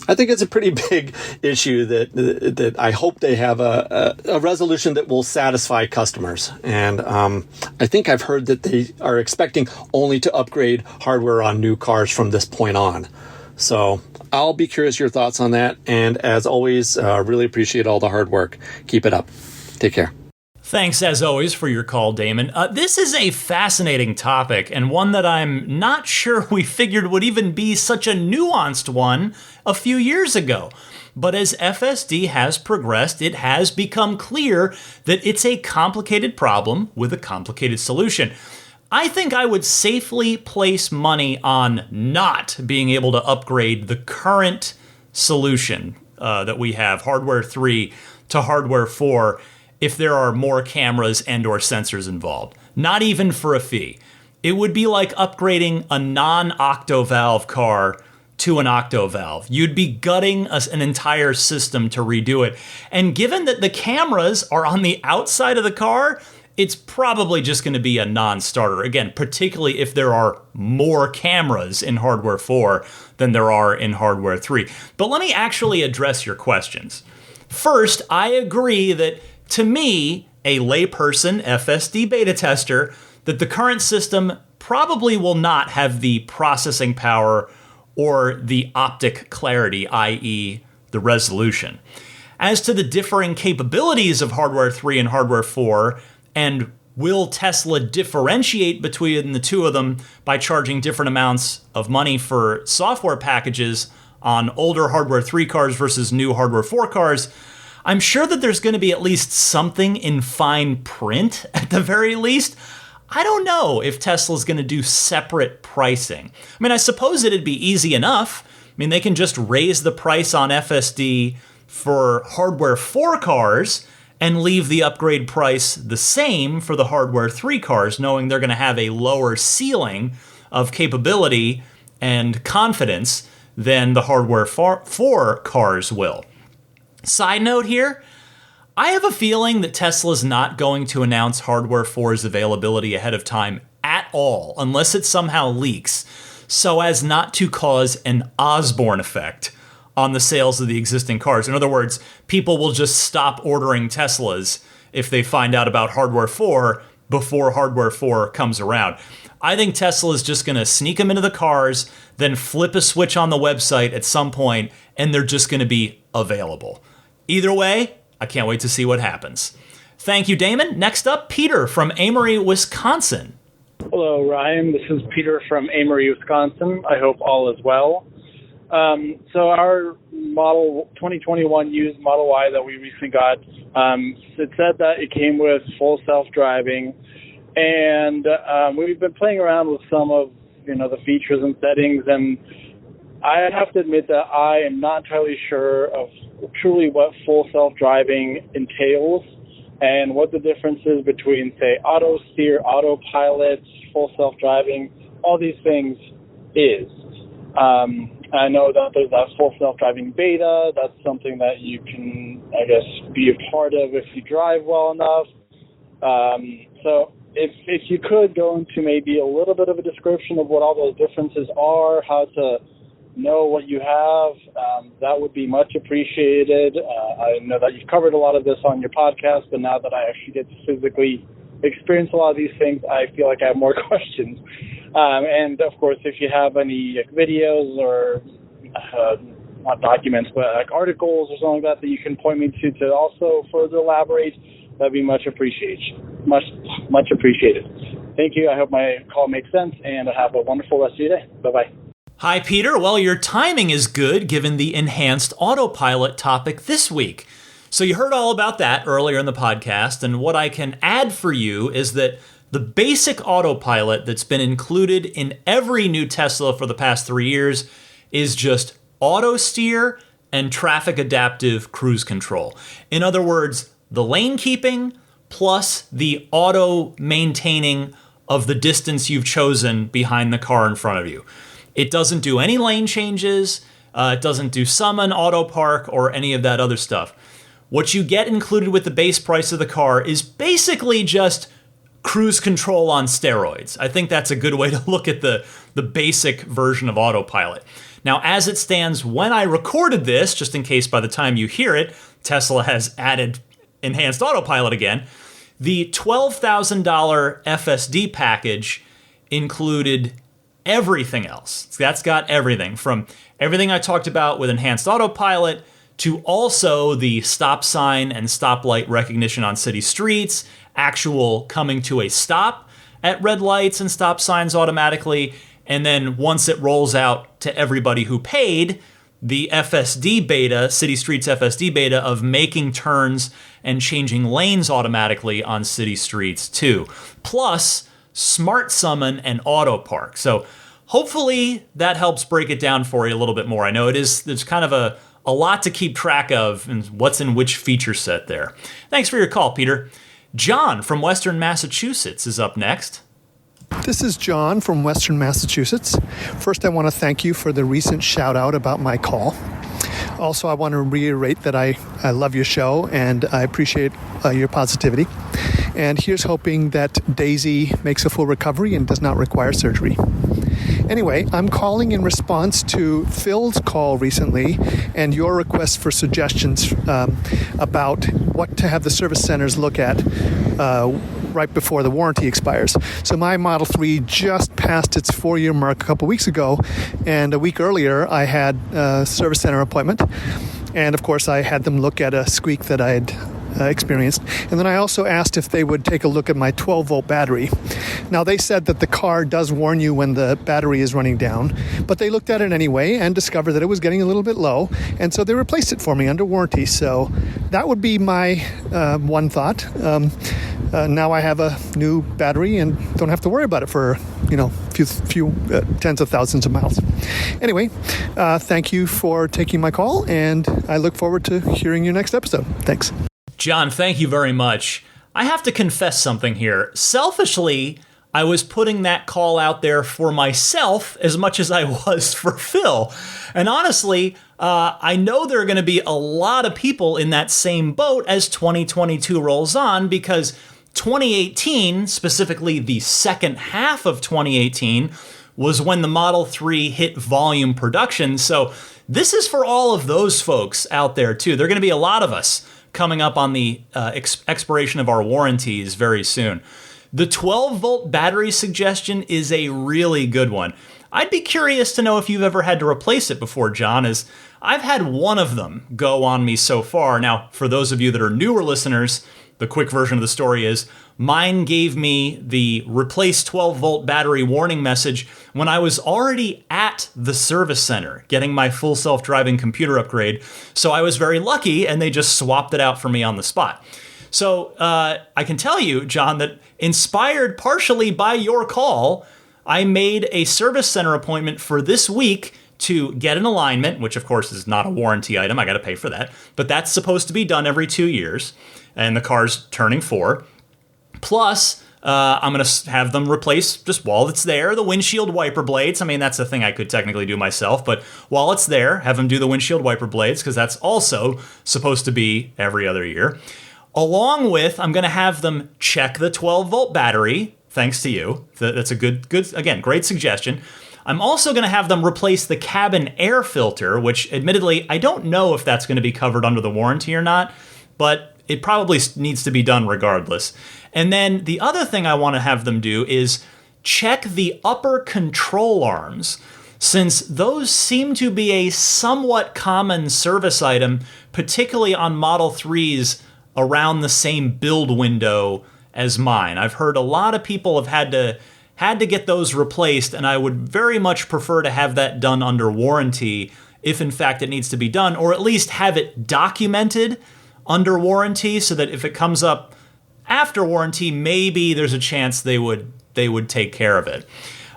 I think it's a pretty big issue that I hope they have a resolution that will satisfy customers. And I think I've heard that they are expecting only to upgrade hardware on new cars from this point on. So I'll be curious your thoughts on that. And as always, really appreciate all the hard work. Keep it up. Take care. Thanks, as always, for your call, Damon. This is a fascinating topic, and one that I'm not sure we figured would even be such a nuanced one a few years ago. But as FSD has progressed, it has become clear that it's a complicated problem with a complicated solution. I think I would safely place money on not being able to upgrade the current solution that we have, hardware 3 to hardware 4, if there are more cameras and or sensors involved. Not even for a fee. It would be like upgrading a non-octovalve car to an octovalve. You'd be gutting an entire system to redo it. And given that the cameras are on the outside of the car, it's probably just going to be a non-starter. Again, particularly if there are more cameras in hardware 4 than there are in hardware 3. But let me actually address your questions. First, I agree that, to me, a layperson FSD beta tester, that the current system probably will not have the processing power or the optic clarity, i.e. the resolution. As to the differing capabilities of hardware 3 and hardware 4, and will Tesla differentiate between the two of them by charging different amounts of money for software packages on older hardware 3 cars versus new hardware 4 cars, I'm sure that there's going to be at least something in fine print, at the very least. I don't know if Tesla's going to do separate pricing. I mean, I suppose it'd be easy enough. I mean, they can just raise the price on FSD for hardware 4 cars and leave the upgrade price the same for the hardware 3 cars, knowing they're going to have a lower ceiling of capability and confidence than the hardware 4 cars will. Side note here, I have a feeling that Tesla's not going to announce hardware 4's availability ahead of time at all, unless it somehow leaks, so as not to cause an Osborne effect on the sales of the existing cars. In other words, people will just stop ordering Teslas if they find out about hardware 4 before hardware 4 comes around. I think Tesla is just going to sneak them into the cars, then flip a switch on the website at some point, and they're just going to be available. Either way, I can't wait to see what happens. Thank you, Damon. Next up, Peter from Amory, Wisconsin. Hello, Ryan. This is Peter from Amory, Wisconsin. I hope all is well. So our 2021 used Model Y that we recently got, it said that it came with full self-driving, and we've been playing around with some of the features and settings, and I have to admit that I am not entirely sure of truly what full self-driving entails and what the difference is between, say, auto steer, autopilot, full self-driving, all these things is. I know that there's that full self-driving beta. That's something that you can I guess, be a part of if you drive well enough. So if you could go into maybe a little bit of a description of what all those differences are, how to know what you have, that would be much appreciated. I know that you've covered a lot of this on your podcast, but now that I actually get to physically experience a lot of these things, I feel like I have more questions. And of course, if you have any videos or not documents, but like articles or something like that you can point me to also further elaborate, that'd be much appreciated. Much appreciated. Thank you. I hope my call makes sense, and have a wonderful rest of your day. Bye-bye. Hi, Peter. Well, your timing is good given the Enhanced Autopilot topic this week. So you heard all about that earlier in the podcast, and what I can add for you is that the basic autopilot that's been included in every new Tesla for the past 3 years is just auto steer and traffic adaptive cruise control. In other words, the lane keeping plus the auto maintaining of the distance you've chosen behind the car in front of you. It doesn't do any lane changes, it doesn't do summon, auto park, or any of that other stuff. What you get included with the base price of the car is basically just cruise control on steroids. I think that's a good way to look at the basic version of autopilot. Now, as it stands when I recorded this, just in case by the time you hear it, Tesla has added Enhanced Autopilot again, the $12,000 FSD package included everything else. That's got everything from everything I talked about with Enhanced Autopilot to also the stop sign and stoplight recognition on city streets, actual coming to a stop at red lights and stop signs automatically, and then once it rolls out to everybody who paid, the FSD beta, City Streets FSD beta, of making turns and changing lanes automatically on city streets too. Plus, Smart Summon and Auto Park. So hopefully that helps break it down for you a little bit more. I know there's kind of a lot to keep track of and what's in which feature set there. Thanks for your call, Peter. John from Western Massachusetts is up next. This is John from Western Massachusetts. First, I want to thank you for the recent shout out about my call. Also, I want to reiterate that I love your show and I appreciate your positivity. And here's hoping that Daisy makes a full recovery and does not require surgery. Anyway, I'm calling in response to Phil's call recently and your request for suggestions about what to have the service centers look at right before the warranty expires. So my Model 3 just passed its 4-year mark a couple weeks ago, and a week earlier I had a service center appointment, and of course I had them look at a squeak that I had experienced. And then I also asked if they would take a look at my 12-volt battery. Now, they said that the car does warn you when the battery is running down, but they looked at it anyway and discovered that it was getting a little bit low, and so they replaced it for me under warranty. So that would be my one thought. Now I have a new battery and don't have to worry about it for, few tens of thousands of miles. Anyway, thank you for taking my call, and I look forward to hearing your next episode. Thanks. John, thank you very much. I have to confess something here. Selfishly, I was putting that call out there for myself as much as I was for Phil. And honestly, I know there are going to be a lot of people in that same boat as 2022 rolls on, because 2018, specifically the second half of 2018, was when the Model 3 hit volume production. So this is for all of those folks out there too. There are going to be a lot of us coming up on the expiration of our warranties very soon. The 12-volt battery suggestion is a really good one. I'd be curious to know if you've ever had to replace it before, John, as I've had one of them go on me so far. Now, for those of you that are newer listeners, the quick version of the story is mine gave me the replace 12-volt battery warning message when I was already at the service center getting my full self-driving computer upgrade. So I was very lucky, and they just swapped it out for me on the spot. So I can tell you, John, that inspired partially by your call, I made a service center appointment for this week to get an alignment, which of course is not a warranty item. I got to pay for that. But that's supposed to be done every 2 years, and the car's turning 4. Plus, I'm going to have them replace, just while it's there, the windshield wiper blades. I mean, that's a thing I could technically do myself, but while it's there, have them do the windshield wiper blades, because that's also supposed to be every other year. Along with, I'm going to have them check the 12-volt battery, thanks to you. That's a good, again, great suggestion. I'm also going to have them replace the cabin air filter, which admittedly, I don't know if that's going to be covered under the warranty or not, but it probably needs to be done regardless. And then the other thing I want to have them do is check the upper control arms, since those seem to be a somewhat common service item, particularly on Model 3s around the same build window as mine. I've heard a lot of people have had to get those replaced, and I would very much prefer to have that done under warranty if in fact it needs to be done, or at least have it documented under warranty so that if it comes up after warranty, maybe there's a chance they would take care of it.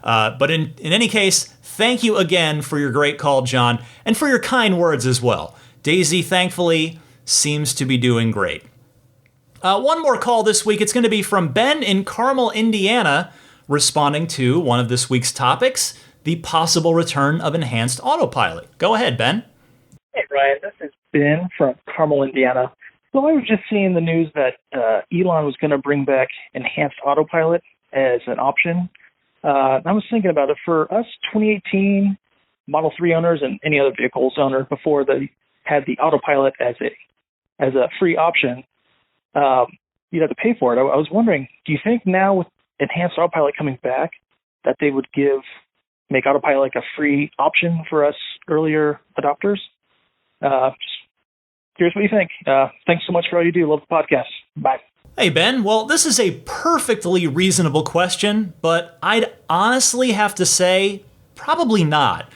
But in any case, thank you again for your great call, John, and for your kind words as well. Daisy, thankfully, seems to be doing great. One more call this week. It's going to be from Ben in Carmel, Indiana, responding to one of this week's topics, the possible return of Enhanced Autopilot. Go ahead, Ben. Hey, Ryan. This is Ben from Carmel, Indiana. So I was just seeing the news that Elon was going to bring back Enhanced Autopilot as an option. I was thinking about it for us 2018 Model 3 owners and any other vehicles owner before they had the Autopilot as a free option. You'd have to pay for it. I was wondering, do you think now with Enhanced Autopilot coming back that they would make Autopilot like a free option for us earlier adopters? Just curious what you think. Thanks so much for all you do. Love the podcast. Bye. Hey, Ben. Well, this is a perfectly reasonable question, but I'd honestly have to say probably not.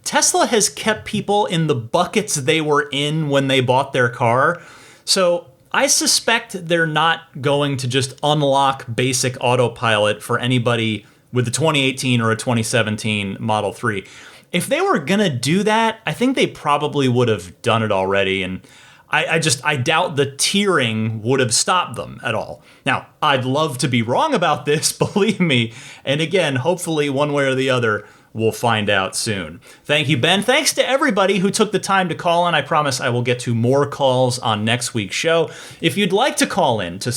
Tesla has kept people in the buckets they were in when they bought their car, so I suspect they're not going to just unlock basic autopilot for anybody with a 2018 or a 2017 Model 3. If they were going to do that, I think they probably would have done it already, and I doubt the tiering would have stopped them at all. Now, I'd love to be wrong about this, believe me, and again, hopefully one way or the other, we'll find out soon. Thank you, Ben. Thanks to everybody who took the time to call in. I promise I will get to more calls on next week's show. If you'd like to call in to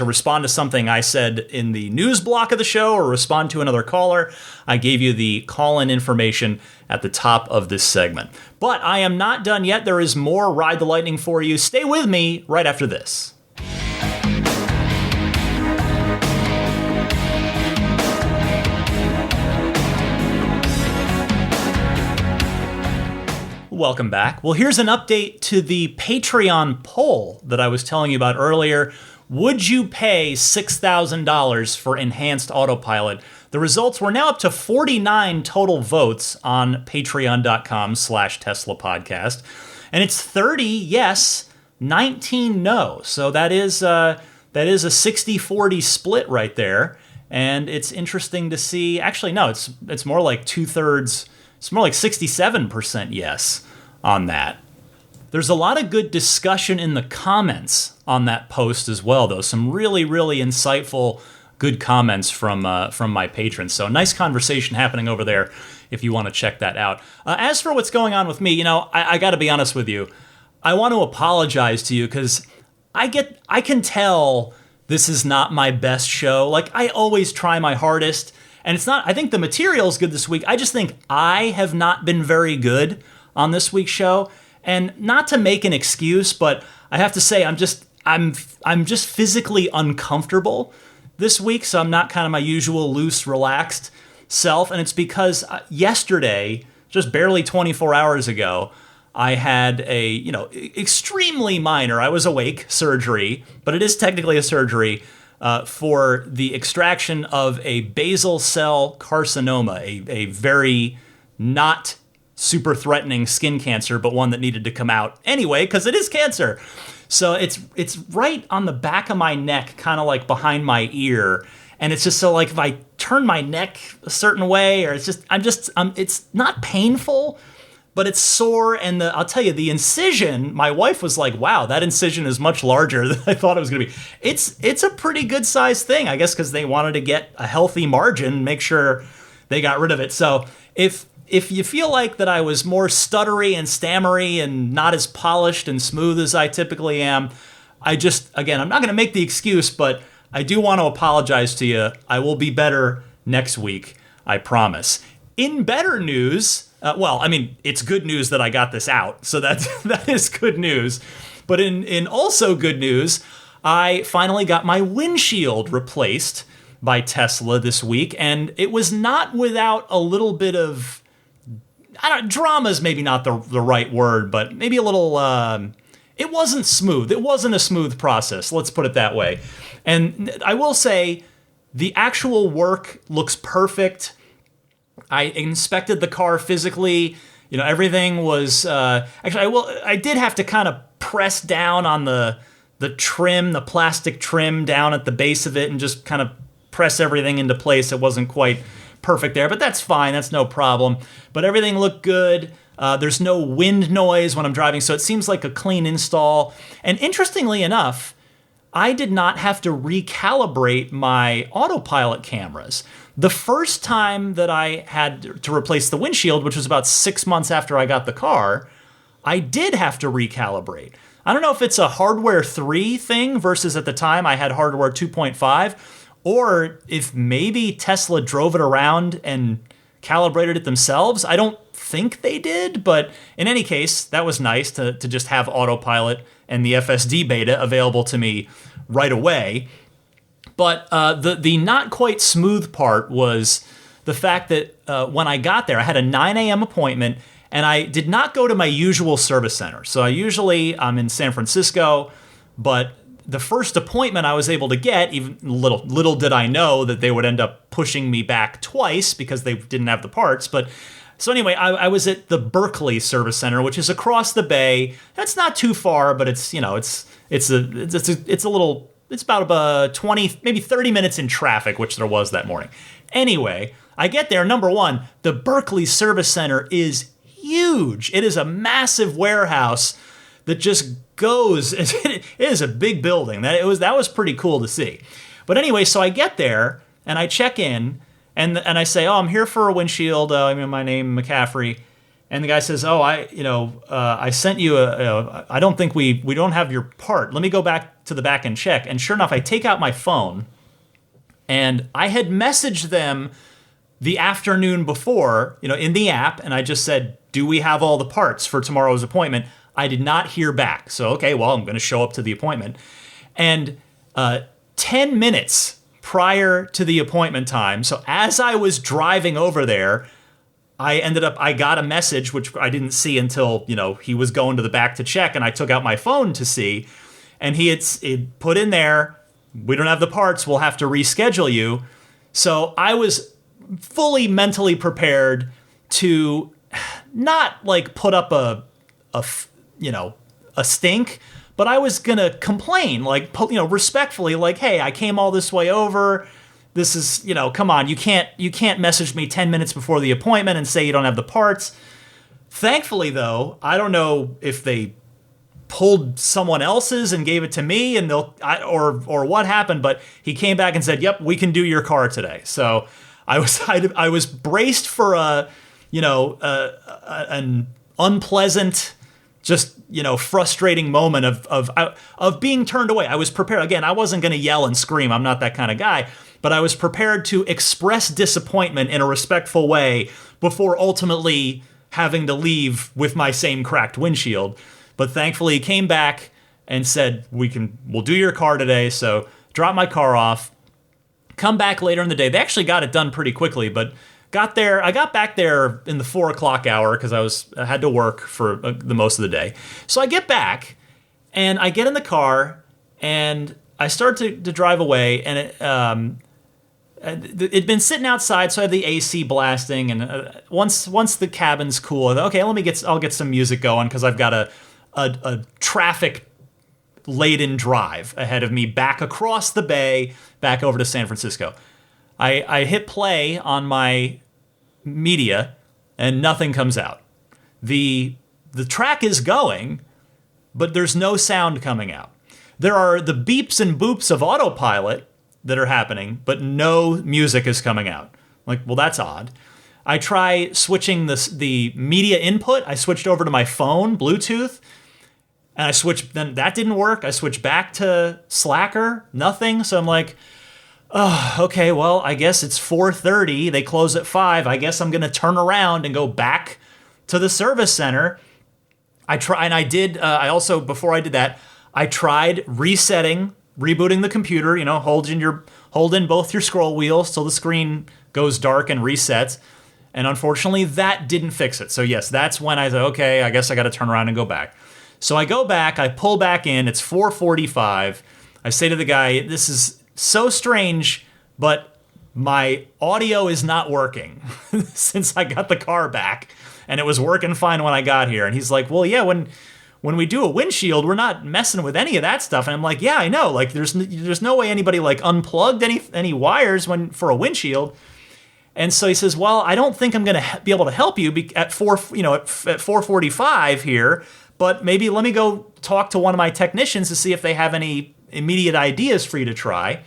respond to something I said in the news block of the show or respond to another caller, I gave you the call-in information at the top of this segment. But I am not done yet. There is more Ride the Lightning for you. Stay with me right after this. Welcome back. Well, here's an update to the Patreon poll that I was telling you about earlier. Would you pay $6,000 for Enhanced Autopilot? The results were now up to 49 total votes on patreon.com/Tesla podcast. And it's 30 yes, 19 no. So that is a 60-40 split right there. And it's interesting to see. Actually, no, it's more like 2/3. It's more like 67% yes on that. There's a lot of good discussion in the comments on that post as well, though. Some really, really insightful, good comments from my patrons. So nice conversation happening over there if you want to check that out. As for what's going on with me, I got to be honest with you. I want to apologize to you because I can tell this is not my best show. Like, I always try my hardest. And it's not, I think the material is good this week. I just think I have not been very good on this week's show. And not to make an excuse, but I have to say I'm just physically uncomfortable this week. So I'm not kind of my usual loose, relaxed self. And it's because yesterday, just barely 24 hours ago, I had a, extremely minor, I was awake, surgery, but it is technically a surgery for the extraction of a basal cell carcinoma, a very not super threatening skin cancer, but one that needed to come out anyway, because it is cancer. So it's right on the back of my neck, kind of like behind my ear. And it's just so like if I turn my neck a certain way, or it's not painful, but it's sore. And I'll tell you, the incision, my wife was like, wow, that incision is much larger than I thought it was going to be. It's a pretty good sized thing, I guess, because they wanted to get a healthy margin, make sure they got rid of it. So if you feel like that I was more stuttery and stammery and not as polished and smooth as I typically am, I'm not going to make the excuse, but I do want to apologize to you. I will be better next week, I promise. In better news, it's good news that I got this out, so that is good news. But in also good news, I finally got my windshield replaced by Tesla this week, and it was not without a little bit of, drama is maybe not the right word, but maybe a little, it wasn't smooth. It wasn't a smooth process, let's put it that way. And I will say, the actual work looks perfect. I inspected the car physically. Everything was, I did have to kind of press down on the trim, the plastic trim down at the base of it, and just kind of press everything into place. It wasn't quite perfect there, but that's fine. That's no problem. But everything looked good. There's no wind noise when I'm driving, so it seems like a clean install. And interestingly enough, I did not have to recalibrate my autopilot cameras. The first time that I had to replace the windshield, which was about 6 months after I got the car, I did have to recalibrate. I don't know if it's a hardware 3 thing versus at the time I had hardware 2.5, or if maybe Tesla drove it around and calibrated it themselves. I don't think they did, but in any case, that was nice to just have autopilot and the FSD beta available to me right away. But the not quite smooth part was the fact that when I got there, I had a 9 a.m. appointment, and I did not go to my usual service center. So I'm in San Francisco, but the first appointment I was able to get, even little did I know that they would end up pushing me back twice because they didn't have the parts. But so anyway, I was at the Berkeley Service Center, which is across the bay. That's not too far, but it's about 20, maybe 30 minutes in traffic, which there was that morning. Anyway, I get there. Number one, the Berkeley Service Center is huge. It is a massive warehouse that just goes. It is a big building. That was pretty cool to see. But anyway, so I get there and I check in and I say, "Oh, I'm here for a windshield. My name McCaffrey." And the guy says, "Oh, I sent you I don't think we don't have your part. Let me go back to the back and check." And sure enough, I take out my phone, and I had messaged them the afternoon before, in the app, and I just said, "Do we have all the parts for tomorrow's appointment?" I did not hear back. So, okay, well, I'm going to show up to the appointment. And 10 minutes prior to the appointment time, so as I was driving over there, I got a message, which I didn't see until, he was going to the back to check, and I took out my phone to see, and he had put in there, "We don't have the parts, we'll have to reschedule you." So I was fully mentally prepared to not put up a stink, but I was going to complain, respectfully, "Hey, I came all this way over. This is, come on, you can't message me 10 minutes before the appointment and say you don't have the parts." Thankfully, though, I don't know if they pulled someone else's and gave it to me or what happened, but he came back and said, "Yep, we can do your car today." So I was braced for an unpleasant, just frustrating moment of being turned away. I was prepared. Again, I wasn't going to yell and scream. I'm not that kind of guy. But I was prepared to express disappointment in a respectful way before ultimately having to leave with my same cracked windshield. But thankfully, he came back and said, we'll do your car today. So drop my car off, come back later in the day. They actually got it done pretty quickly, but I got back there in the 4:00 hour because I had to work for the most of the day. So I get back and I get in the car and I start to drive away, and it'd been sitting outside, so I have the AC blasting, and once the cabin's cool, okay, I'll get some music going because I've got a traffic laden drive ahead of me back across the bay, back over to San Francisco. I hit play on my media and nothing comes out. the track is going, but there's no sound coming out. There are the beeps and boops of autopilot that are happening, but no music is coming out. Like, well, that's odd. I try switching the media input. I switched over to my phone, Bluetooth, and then that didn't work. I switched back to Slacker, nothing. So I'm like, oh, okay, well, I guess it's 4:30. They close at 5. I guess I'm going to turn around and go back to the service center. I also, before I did that, I tried rebooting the computer, hold in both your scroll wheels till the screen goes dark and resets. And unfortunately, that didn't fix it. So yes, that's when I said, okay, I guess I got to turn around and go back. So I go back, I pull back in, it's 4:45. I say to the guy, this is so strange, but my audio is not working since I got the car back. And it was working fine when I got here. And he's like, well, yeah, when we do a windshield, we're not messing with any of that stuff. And I'm like, yeah, I know. Like, there's no way anybody like unplugged any wires for a windshield. And so he says, well, I don't think I'm going to be able to help you at 4:45 here, but maybe let me go talk to one of my technicians to see if they have any immediate ideas for you to try.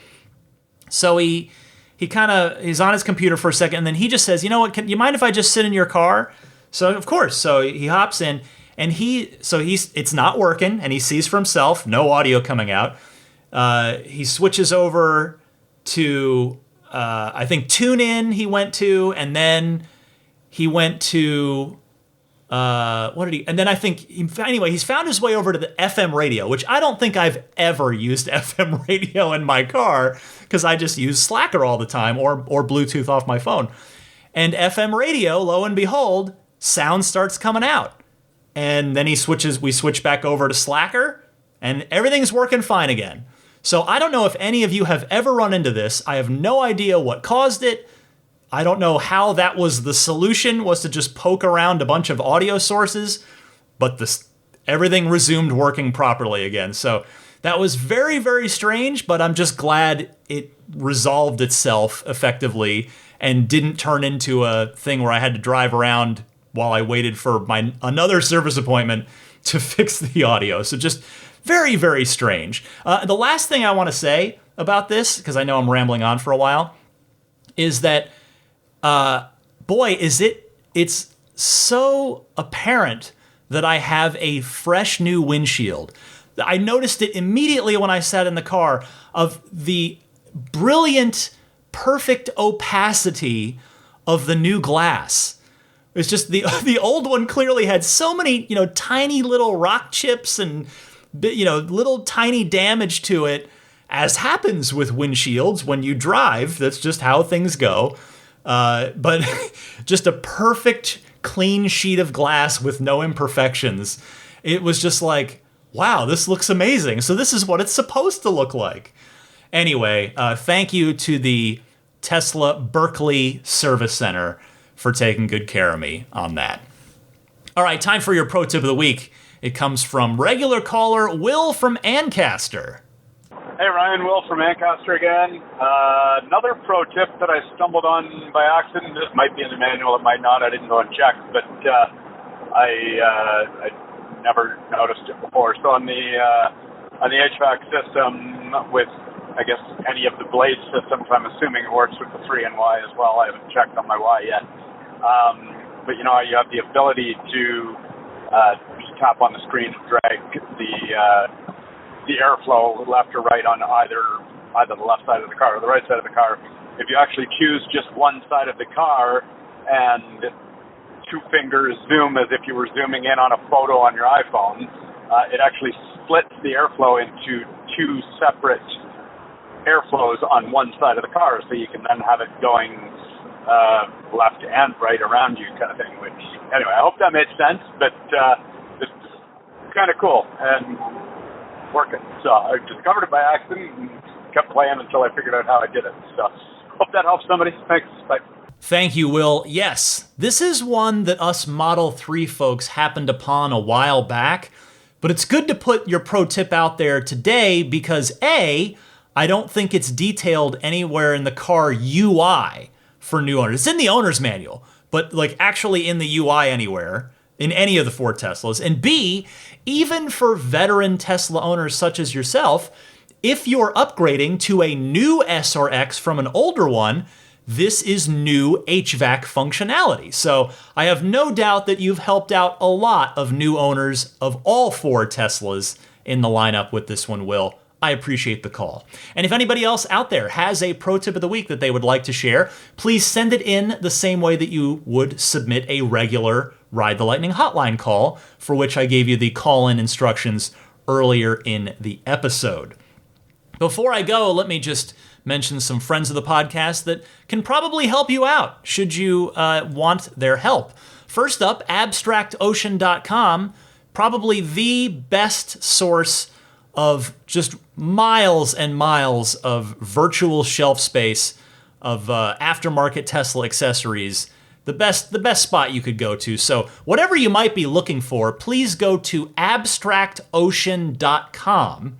So he's on his computer for a second, and then he just says, you know what, you mind if I just sit in your car? So of course, so he hops in, and it's not working, and he sees for himself, no audio coming out. He switches over to I think TuneIn he went to, and then he went to and then I think he's found his way over to the FM radio, which I don't think I've ever used FM radio in my car because I just use Slacker all the time or Bluetooth off my phone. And FM radio, lo and behold, sound starts coming out. And then we switch back over to Slacker, and everything's working fine again. So I don't know if any of you have ever run into this. I have no idea what caused it. I don't know how that was the solution, was to just poke around a bunch of audio sources, but everything resumed working properly again. So that was very, very strange, but I'm just glad it resolved itself effectively and didn't turn into a thing where I had to drive around while I waited for another service appointment to fix the audio. So just very, very strange. The last thing I want to say about this, because I know I'm rambling on for a while, is that, it's so apparent that I have a fresh new windshield. I noticed it immediately when I sat in the car of the brilliant, perfect opacity of the new glass. It's just the old one clearly had so many, tiny little rock chips and, little tiny damage to it, as happens with windshields when you drive. That's just how things go. But just a perfect, clean sheet of glass with no imperfections. It was just like, wow, this looks amazing. So this is what it's supposed to look like. Anyway, thank you to the Tesla Berkeley Service Center for taking good care of me on that. All right, time for your pro tip of the week. It comes from regular caller Will from Ancaster. Hey Ryan, Will from Ancaster again. Another pro tip that I stumbled on by accident. This might be in the manual, it might not. I didn't go and check, but I never noticed it before. So on the HVAC system with, I guess, any of the Blade systems, I'm assuming it works with the 3NY as well. I haven't checked on my Y yet. But you have the ability to just tap on the screen and drag the airflow left or right on either the left side of the car or the right side of the car. If you actually choose just one side of the car and two fingers zoom as if you were zooming in on a photo on your iPhone, it actually splits the airflow into two separate airflows on one side of the car, so you can then have it going left and right around you, kind of thing. Which, anyway, I hope that made sense, but it's kind of cool and working. So I discovered it by accident and kept playing until I figured out how I did it. So hope that helps somebody. Thanks. Bye. Thank you, Will. Yes, this is one that us Model 3 folks happened upon a while back, but it's good to put your pro tip out there today because A, I don't think it's detailed anywhere in the car UI for new owners. It's in the owner's manual, but like actually in the UI anywhere, in any of the 4 Teslas. And B, even for veteran Tesla owners such as yourself, if you're upgrading to a new S or X from an older one, this is new HVAC functionality. So I have no doubt that you've helped out a lot of new owners of all 4 Teslas in the lineup with this one, Will. I appreciate the call. And if anybody else out there has a pro tip of the week that they would like to share, please send it in the same way that you would submit a regular Ride the Lightning hotline call, for which I gave you the call-in instructions earlier in the episode. Before I go, let me just mention some friends of the podcast that can probably help you out should you want their help. First up, abstractocean.com, probably the best source of just miles and miles of virtual shelf space of aftermarket Tesla accessories. The best spot you could go to. So whatever you might be looking for, please go to abstractocean.com.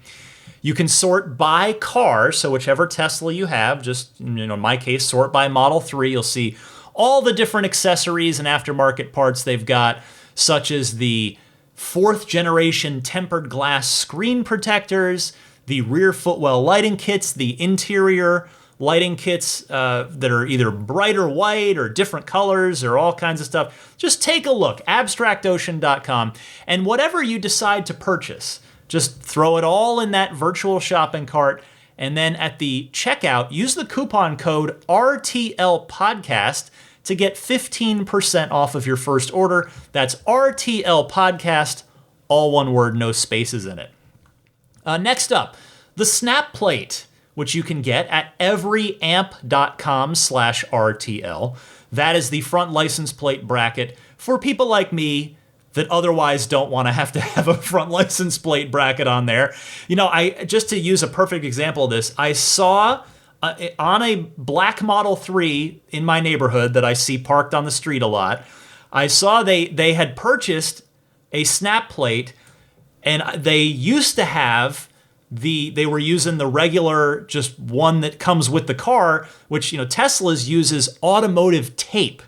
You can sort by car, so whichever Tesla you have, just in my case, sort by Model 3. You'll see all the different accessories and aftermarket parts they've got, such as the 4th generation tempered glass screen protectors, the rear footwell lighting kits, the interior lighting kits that are either bright or white or different colors or all kinds of stuff. Just take a look, abstractocean.com, and whatever you decide to purchase, just throw it all in that virtual shopping cart, and then at the checkout, use the coupon code RTLPodcast to get 15% off of your first order. That's RTL Podcast, all one word, no spaces in it. Next up, the snap plate, which you can get at everyamp.com/RTL. That is the front license plate bracket for people like me that otherwise don't want to have a front license plate bracket on there. Just to use a perfect example of this, I saw on a black Model 3 in my neighborhood that I see parked on the street a lot, I saw they had purchased a snap plate, and they used to have they were using the regular, just one that comes with the car, which, Tesla's uses automotive tape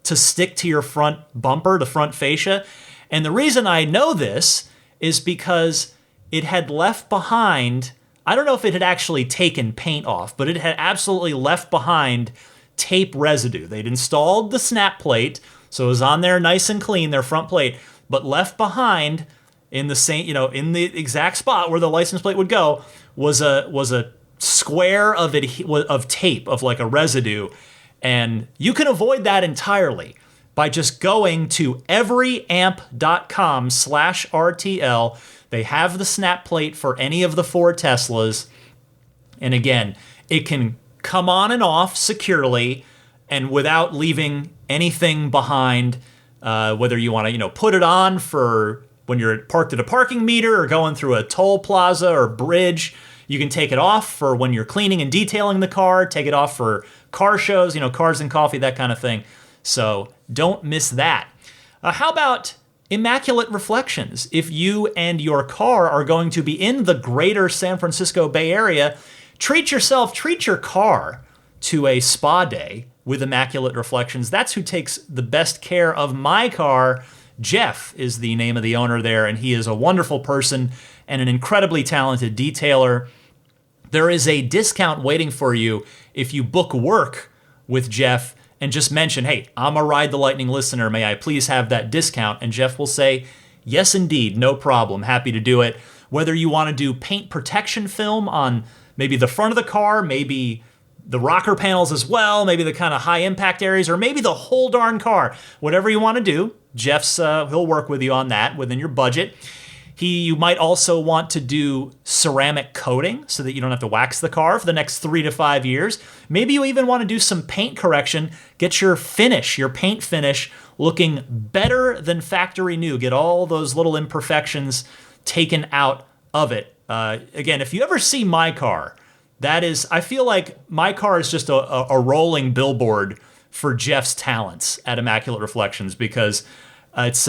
to stick to your front bumper, the front fascia. And the reason I know this is because it had left behind, I don't know if it had actually taken paint off, but it had absolutely left behind tape residue. They'd installed the snap plate, so it was on there nice and clean, their front plate, but left behind in the same, in the exact spot where the license plate would go was a square of tape, of like a residue. And you can avoid that entirely by just going to everyamp.com/RTL. They have the snap plate for any of the 4 Teslas. And again, it can come on and off securely and without leaving anything behind, whether you want to, put it on for when you're parked at a parking meter or going through a toll plaza or bridge. You can take it off for when you're cleaning and detailing the car, take it off for car shows, Cars and Coffee, that kind of thing. So don't miss that. How about immaculate reflections? If you and your car are going to be in the greater San Francisco Bay Area, treat your car to a spa day with immaculate reflections. That's who takes the best care of my car. Jeff is the name of the owner there, and he is a wonderful person and an incredibly talented detailer. There is a discount waiting for you if you book work with Jeff and just mention, hey, I'm a Ride the Lightning listener. May I please have that discount? And Jeff will say, yes, indeed, no problem. Happy to do it. Whether you want to do paint protection film on maybe the front of the car, maybe the rocker panels as well, maybe the kind of high impact areas, or maybe the whole darn car. Whatever you want to do, Jeff's he'll work with you on that within your budget. You might also want to do ceramic coating so that you don't have to wax the car for the next 3 to 5 years. Maybe you even want to do some paint correction, get your paint finish looking better than factory new. Get all those little imperfections taken out of it. Again, if you ever see my car, I feel like my car is just a rolling billboard for Jeff's talents at Immaculate Reflections, because it's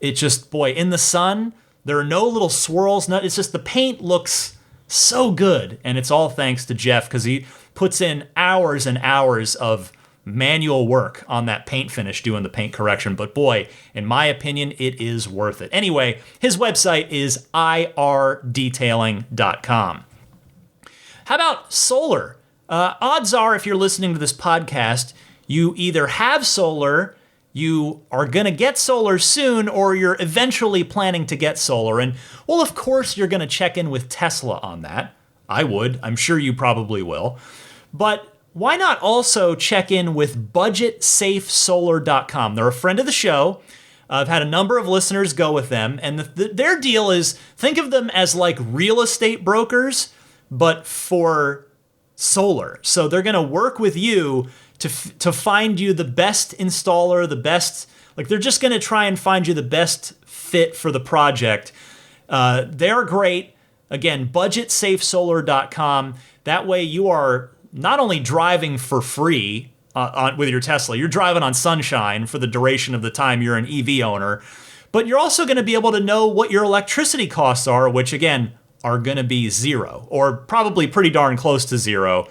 just, boy, in the sun, there are no little swirls. It's just the paint looks so good, and it's all thanks to Jeff, because he puts in hours and hours of manual work on that paint finish doing the paint correction. But boy, in my opinion, it is worth it. Anyway, his website is irdetailing.com. How about solar? Odds are, if you're listening to this podcast, you either have solar, you are going to get solar soon, or you're eventually planning to get solar. And, well, of course, you're going to check in with Tesla on that. I would. I'm sure you probably will. But why not also check in with budgetsafesolar.com? They're a friend of the show. I've had a number of listeners go with them. And their deal is, think of them as like real estate brokers, but for solar. So they're going to work with you to find you the best installer, the best, like they're just going to try and find you the best fit for the project. They're great. Again, budgetsafesolar.com. That way you are not only driving for free with your Tesla, you're driving on sunshine for the duration of the time you're an EV owner, but you're also going to be able to know what your electricity costs are, which again, are going to be zero, or probably pretty darn close to zero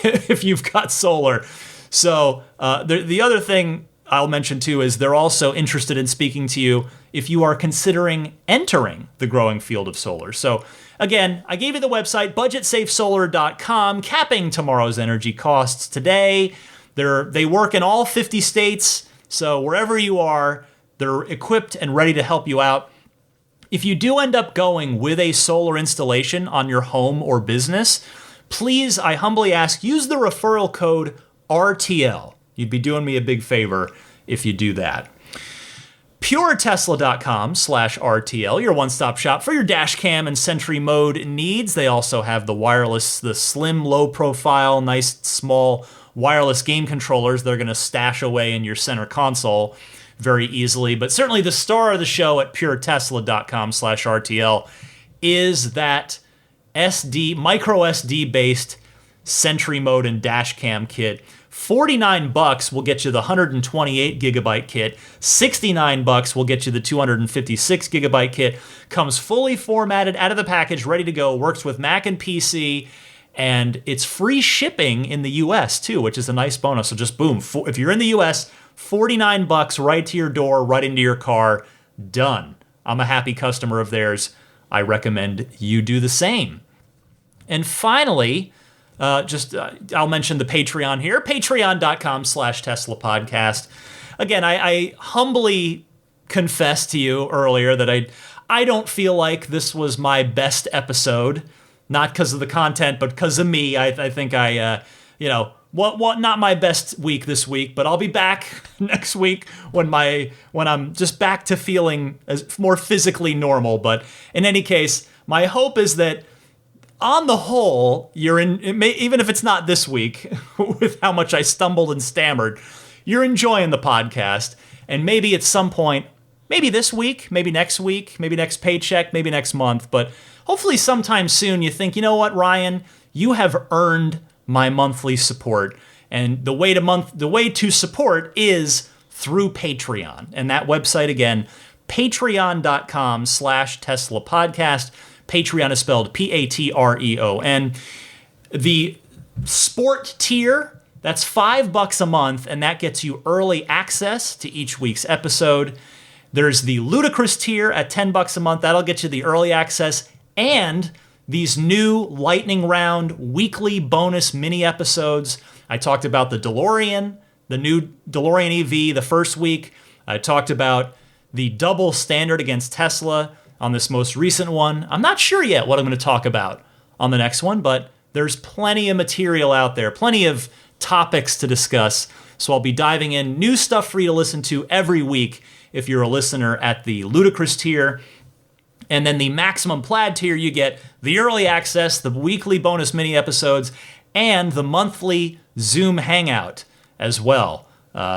if you've got solar. So the other thing I'll mention too is they're also interested in speaking to you if you are considering entering the growing field of solar. So again, I gave you the website, budgetsafesolar.com, capping tomorrow's energy costs today. They work in all 50 states, so wherever you are, they're equipped and ready to help you out. If you do end up going with a solar installation on your home or business, please, I humbly ask, use the referral code RTL. You'd be doing me a big favor if you do that. PureTesla.com/RTL, your one-stop shop for your dash cam and Sentry mode needs. They also have the wireless, the slim, low-profile, nice, small wireless game controllers they're going to stash away in your center console very easily. But certainly the star of the show at PureTesla.com/RTL is that micro SD based Sentry mode and dash cam kit. $49 will get you the 128 gigabyte kit. $69 will get you the 256 gigabyte kit. Comes fully formatted out of the package, ready to go. Works with Mac and PC, and it's free shipping in the US too, which is a nice bonus. So just boom, if you're in the US, $49 right to your door, right into your car. Done. I'm a happy customer of theirs. I recommend you do the same. And finally, I'll mention the Patreon here, patreon.com/Tesla podcast. Again, I humbly confessed to you earlier that I don't feel like this was my best episode, not because of the content, but because of me. I think not my best week this week, but I'll be back next week when I'm just back to feeling more physically normal. But in any case, my hope is that on the whole, even if it's not this week, with how much I stumbled and stammered, you're enjoying the podcast. And maybe at some point, maybe this week, maybe next week, maybe next paycheck, maybe next month, but hopefully sometime soon you think, you know what, Ryan, you have earned my monthly support. And the way to support is through Patreon. And that website again, patreon.com/Tesla podcast. Patreon is spelled Patreon. The sport tier, that's $5 a month, and that gets you early access to each week's episode. There's the ludicrous tier at $10 a month. That'll get you the early access and these new lightning round weekly bonus mini episodes. I talked about the DeLorean, the new DeLorean EV the first week. I talked about the double standard against Tesla on this most recent one. I'm not sure yet what I'm going to talk about on the next one, but there's plenty of material out there, plenty of topics to discuss. So I'll be diving in new stuff for you to listen to every week if you're a listener at the ludicrous tier. And then the maximum plaid tier, you get the early access, the weekly bonus mini episodes, and the monthly Zoom hangout as well.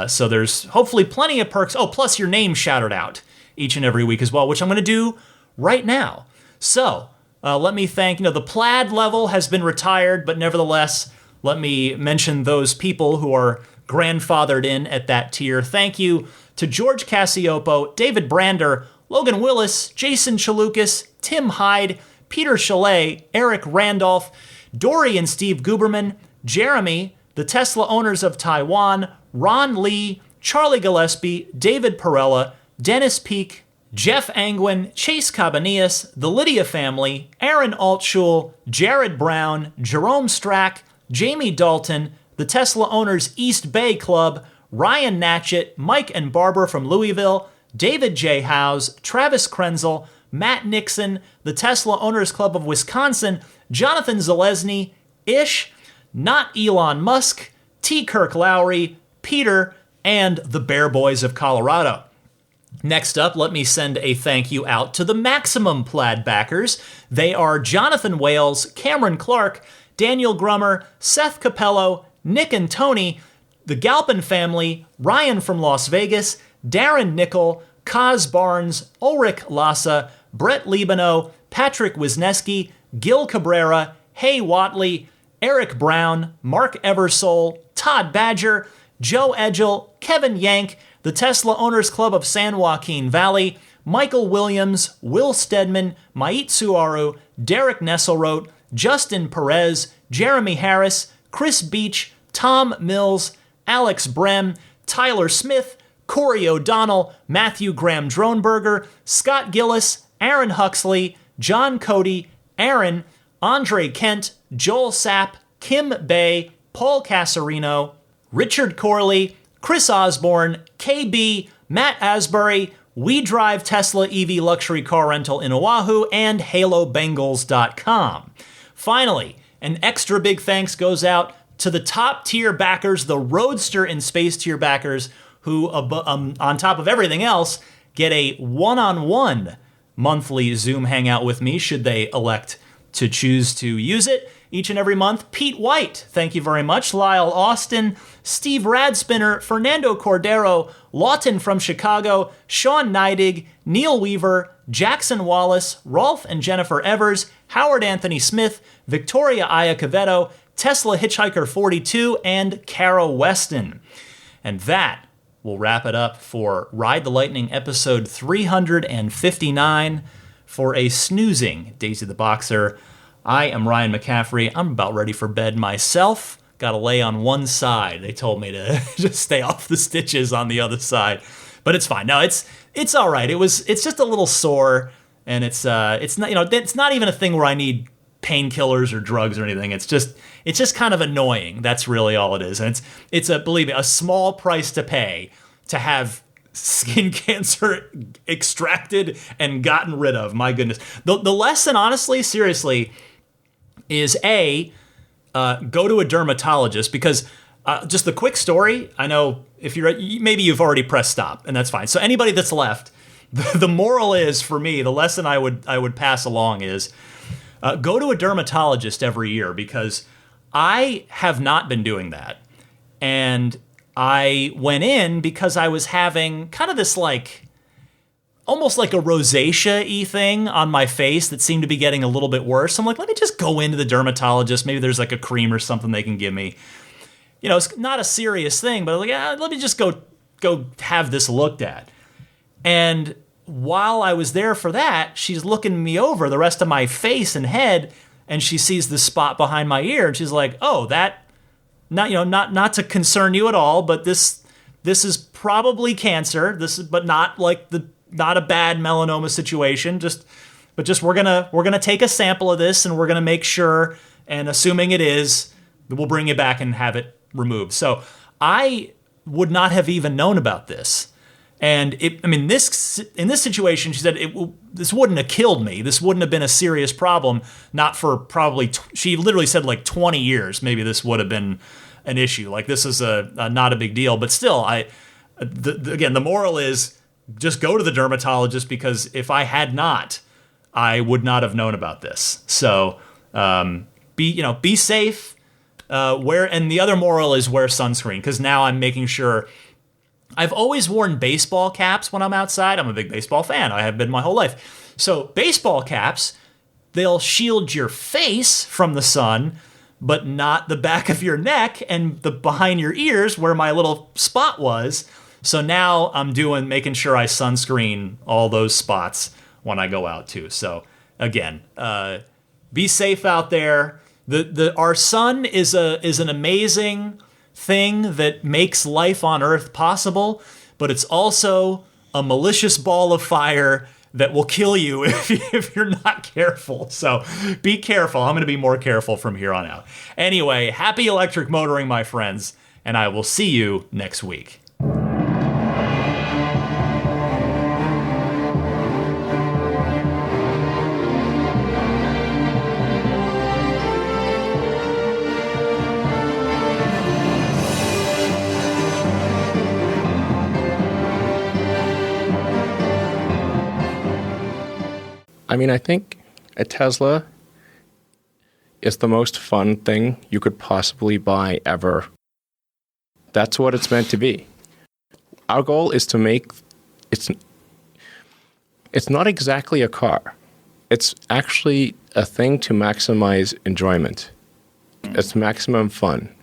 So there's hopefully plenty of perks. Oh, plus your name shouted out each and every week as well, which I'm going to do right now. So let me thank, the plaid level has been retired, but nevertheless, let me mention those people who are grandfathered in at that tier. Thank you to George Cassiopo, David Brander, Logan Willis, Jason Chalukas, Tim Hyde, Peter Chalet, Eric Randolph, Dory and Steve Guberman, Jeremy, the Tesla owners of Taiwan, Ron Lee, Charlie Gillespie, David Perella, Dennis Peak, Jeff Angwin, Chase Cabanillas, the Lydia family, Aaron Altschul, Jared Brown, Jerome Strack, Jamie Dalton, the Tesla Owners East Bay Club, Ryan Natchett, Mike and Barbara from Louisville, David J. Howes, Travis Krenzel, Matt Nixon, the Tesla Owners Club of Wisconsin, Jonathan Zalesny, Ish, Not Elon Musk, T. Kirk Lowry, Peter, and the Bear Boys of Colorado. Next up, let me send a thank you out to the Maximum Plaid backers. They are Jonathan Wales, Cameron Clark, Daniel Grummer, Seth Capello, Nick and Tony, the Galpin family, Ryan from Las Vegas, Darren Nickel, Kaz Barnes, Ulrich Lassa, Brett Libano, Patrick Wisniewski, Gil Cabrera, Hay Watley, Eric Brown, Mark Eversole, Todd Badger, Joe Edgel, Kevin Yank, the Tesla Owners Club of San Joaquin Valley, Michael Williams, Will Stedman, Mait Suaru, Derek Nesselrote, Justin Perez, Jeremy Harris, Chris Beach, Tom Mills, Alex Brem, Tyler Smith, Corey O'Donnell, Matthew Graham Dronberger, Scott Gillis, Aaron Huxley, John Cody, Aaron, Andre Kent, Joel Sapp, Kim Bay, Paul Casarino, Richard Corley, Chris Osborne, KB, Matt Asbury, We Drive Tesla EV Luxury Car Rental in Oahu, and HaloBengals.com. Finally, an extra big thanks goes out to the top tier backers, the Roadster and Space tier backers, who, on top of everything else, get a one-on-one monthly Zoom hangout with me should they elect to choose to use it each and every month. Pete White, thank you very much. Lyle Austin, Steve Radspinner, Fernando Cordero, Lawton from Chicago, Sean Neidig, Neil Weaver, Jackson Wallace, Rolf and Jennifer Evers, Howard Anthony Smith, Victoria Iacovetto, Tesla Hitchhiker 42, and Kara Weston. And that will wrap it up for Ride the Lightning episode 359. For a snoozing Daisy the Boxer, I am Ryan McCaffrey. I'm about ready for bed myself. Got to lay on one side. They told me to just stay off the stitches on the other side, but it's fine. No, it's all right. It's just a little sore, and it's not it's not even a thing where I need painkillers or drugs or anything. It's just kind of annoying. That's really all it is, and it's believe me, a small price to pay to have skin cancer extracted and gotten rid of. My goodness. The lesson, honestly, seriously, is go to a dermatologist, because just the quick story, I know if maybe you've already pressed stop, and that's fine. So anybody that's left, the moral is, for me, the lesson I would pass along is go to a dermatologist every year, because I have not been doing that. And I went in because I was having kind of this almost like a rosacea-y thing on my face that seemed to be getting a little bit worse. I'm like, let me just go into the dermatologist. Maybe there's like a cream or something they can give me. It's not a serious thing, but I'm like, let me just go have this looked at. And while I was there for that, she's looking me over the rest of my face and head, and she sees the spot behind my ear, and she's like, oh, that... Not to concern you at all, but this is probably cancer. But not a bad melanoma situation. But we're gonna take a sample of this, and we're gonna make sure. And assuming it is, we'll bring you back and have it removed. So I would not have even known about this. And in this situation, she said this wouldn't have killed me. This wouldn't have been a serious problem. Not for probably, she literally said 20 years. Maybe this would have been an issue. This is not a big deal. But still, again, the moral is just go to the dermatologist, because if I had not, I would not have known about this. So be safe. And the other moral is wear sunscreen, because now I'm making sure. I've always worn baseball caps when I'm outside. I'm a big baseball fan. I have been my whole life. So baseball caps, they'll shield your face from the sun, but not the back of your neck and the behind your ears where my little spot was. So now I'm making sure I sunscreen all those spots when I go out too. So again, be safe out there. Our sun is an amazing thing that makes life on Earth possible, but it's also a malicious ball of fire that will kill you if you're not careful. So be careful. I'm going to be more careful from here on out. Anyway, happy electric motoring, my friends, and I will see you next week. I mean, I think a Tesla is the most fun thing you could possibly buy ever. That's what it's meant to be. Our goal is to make it's not exactly a car. It's actually a thing to maximize enjoyment. It's maximum fun.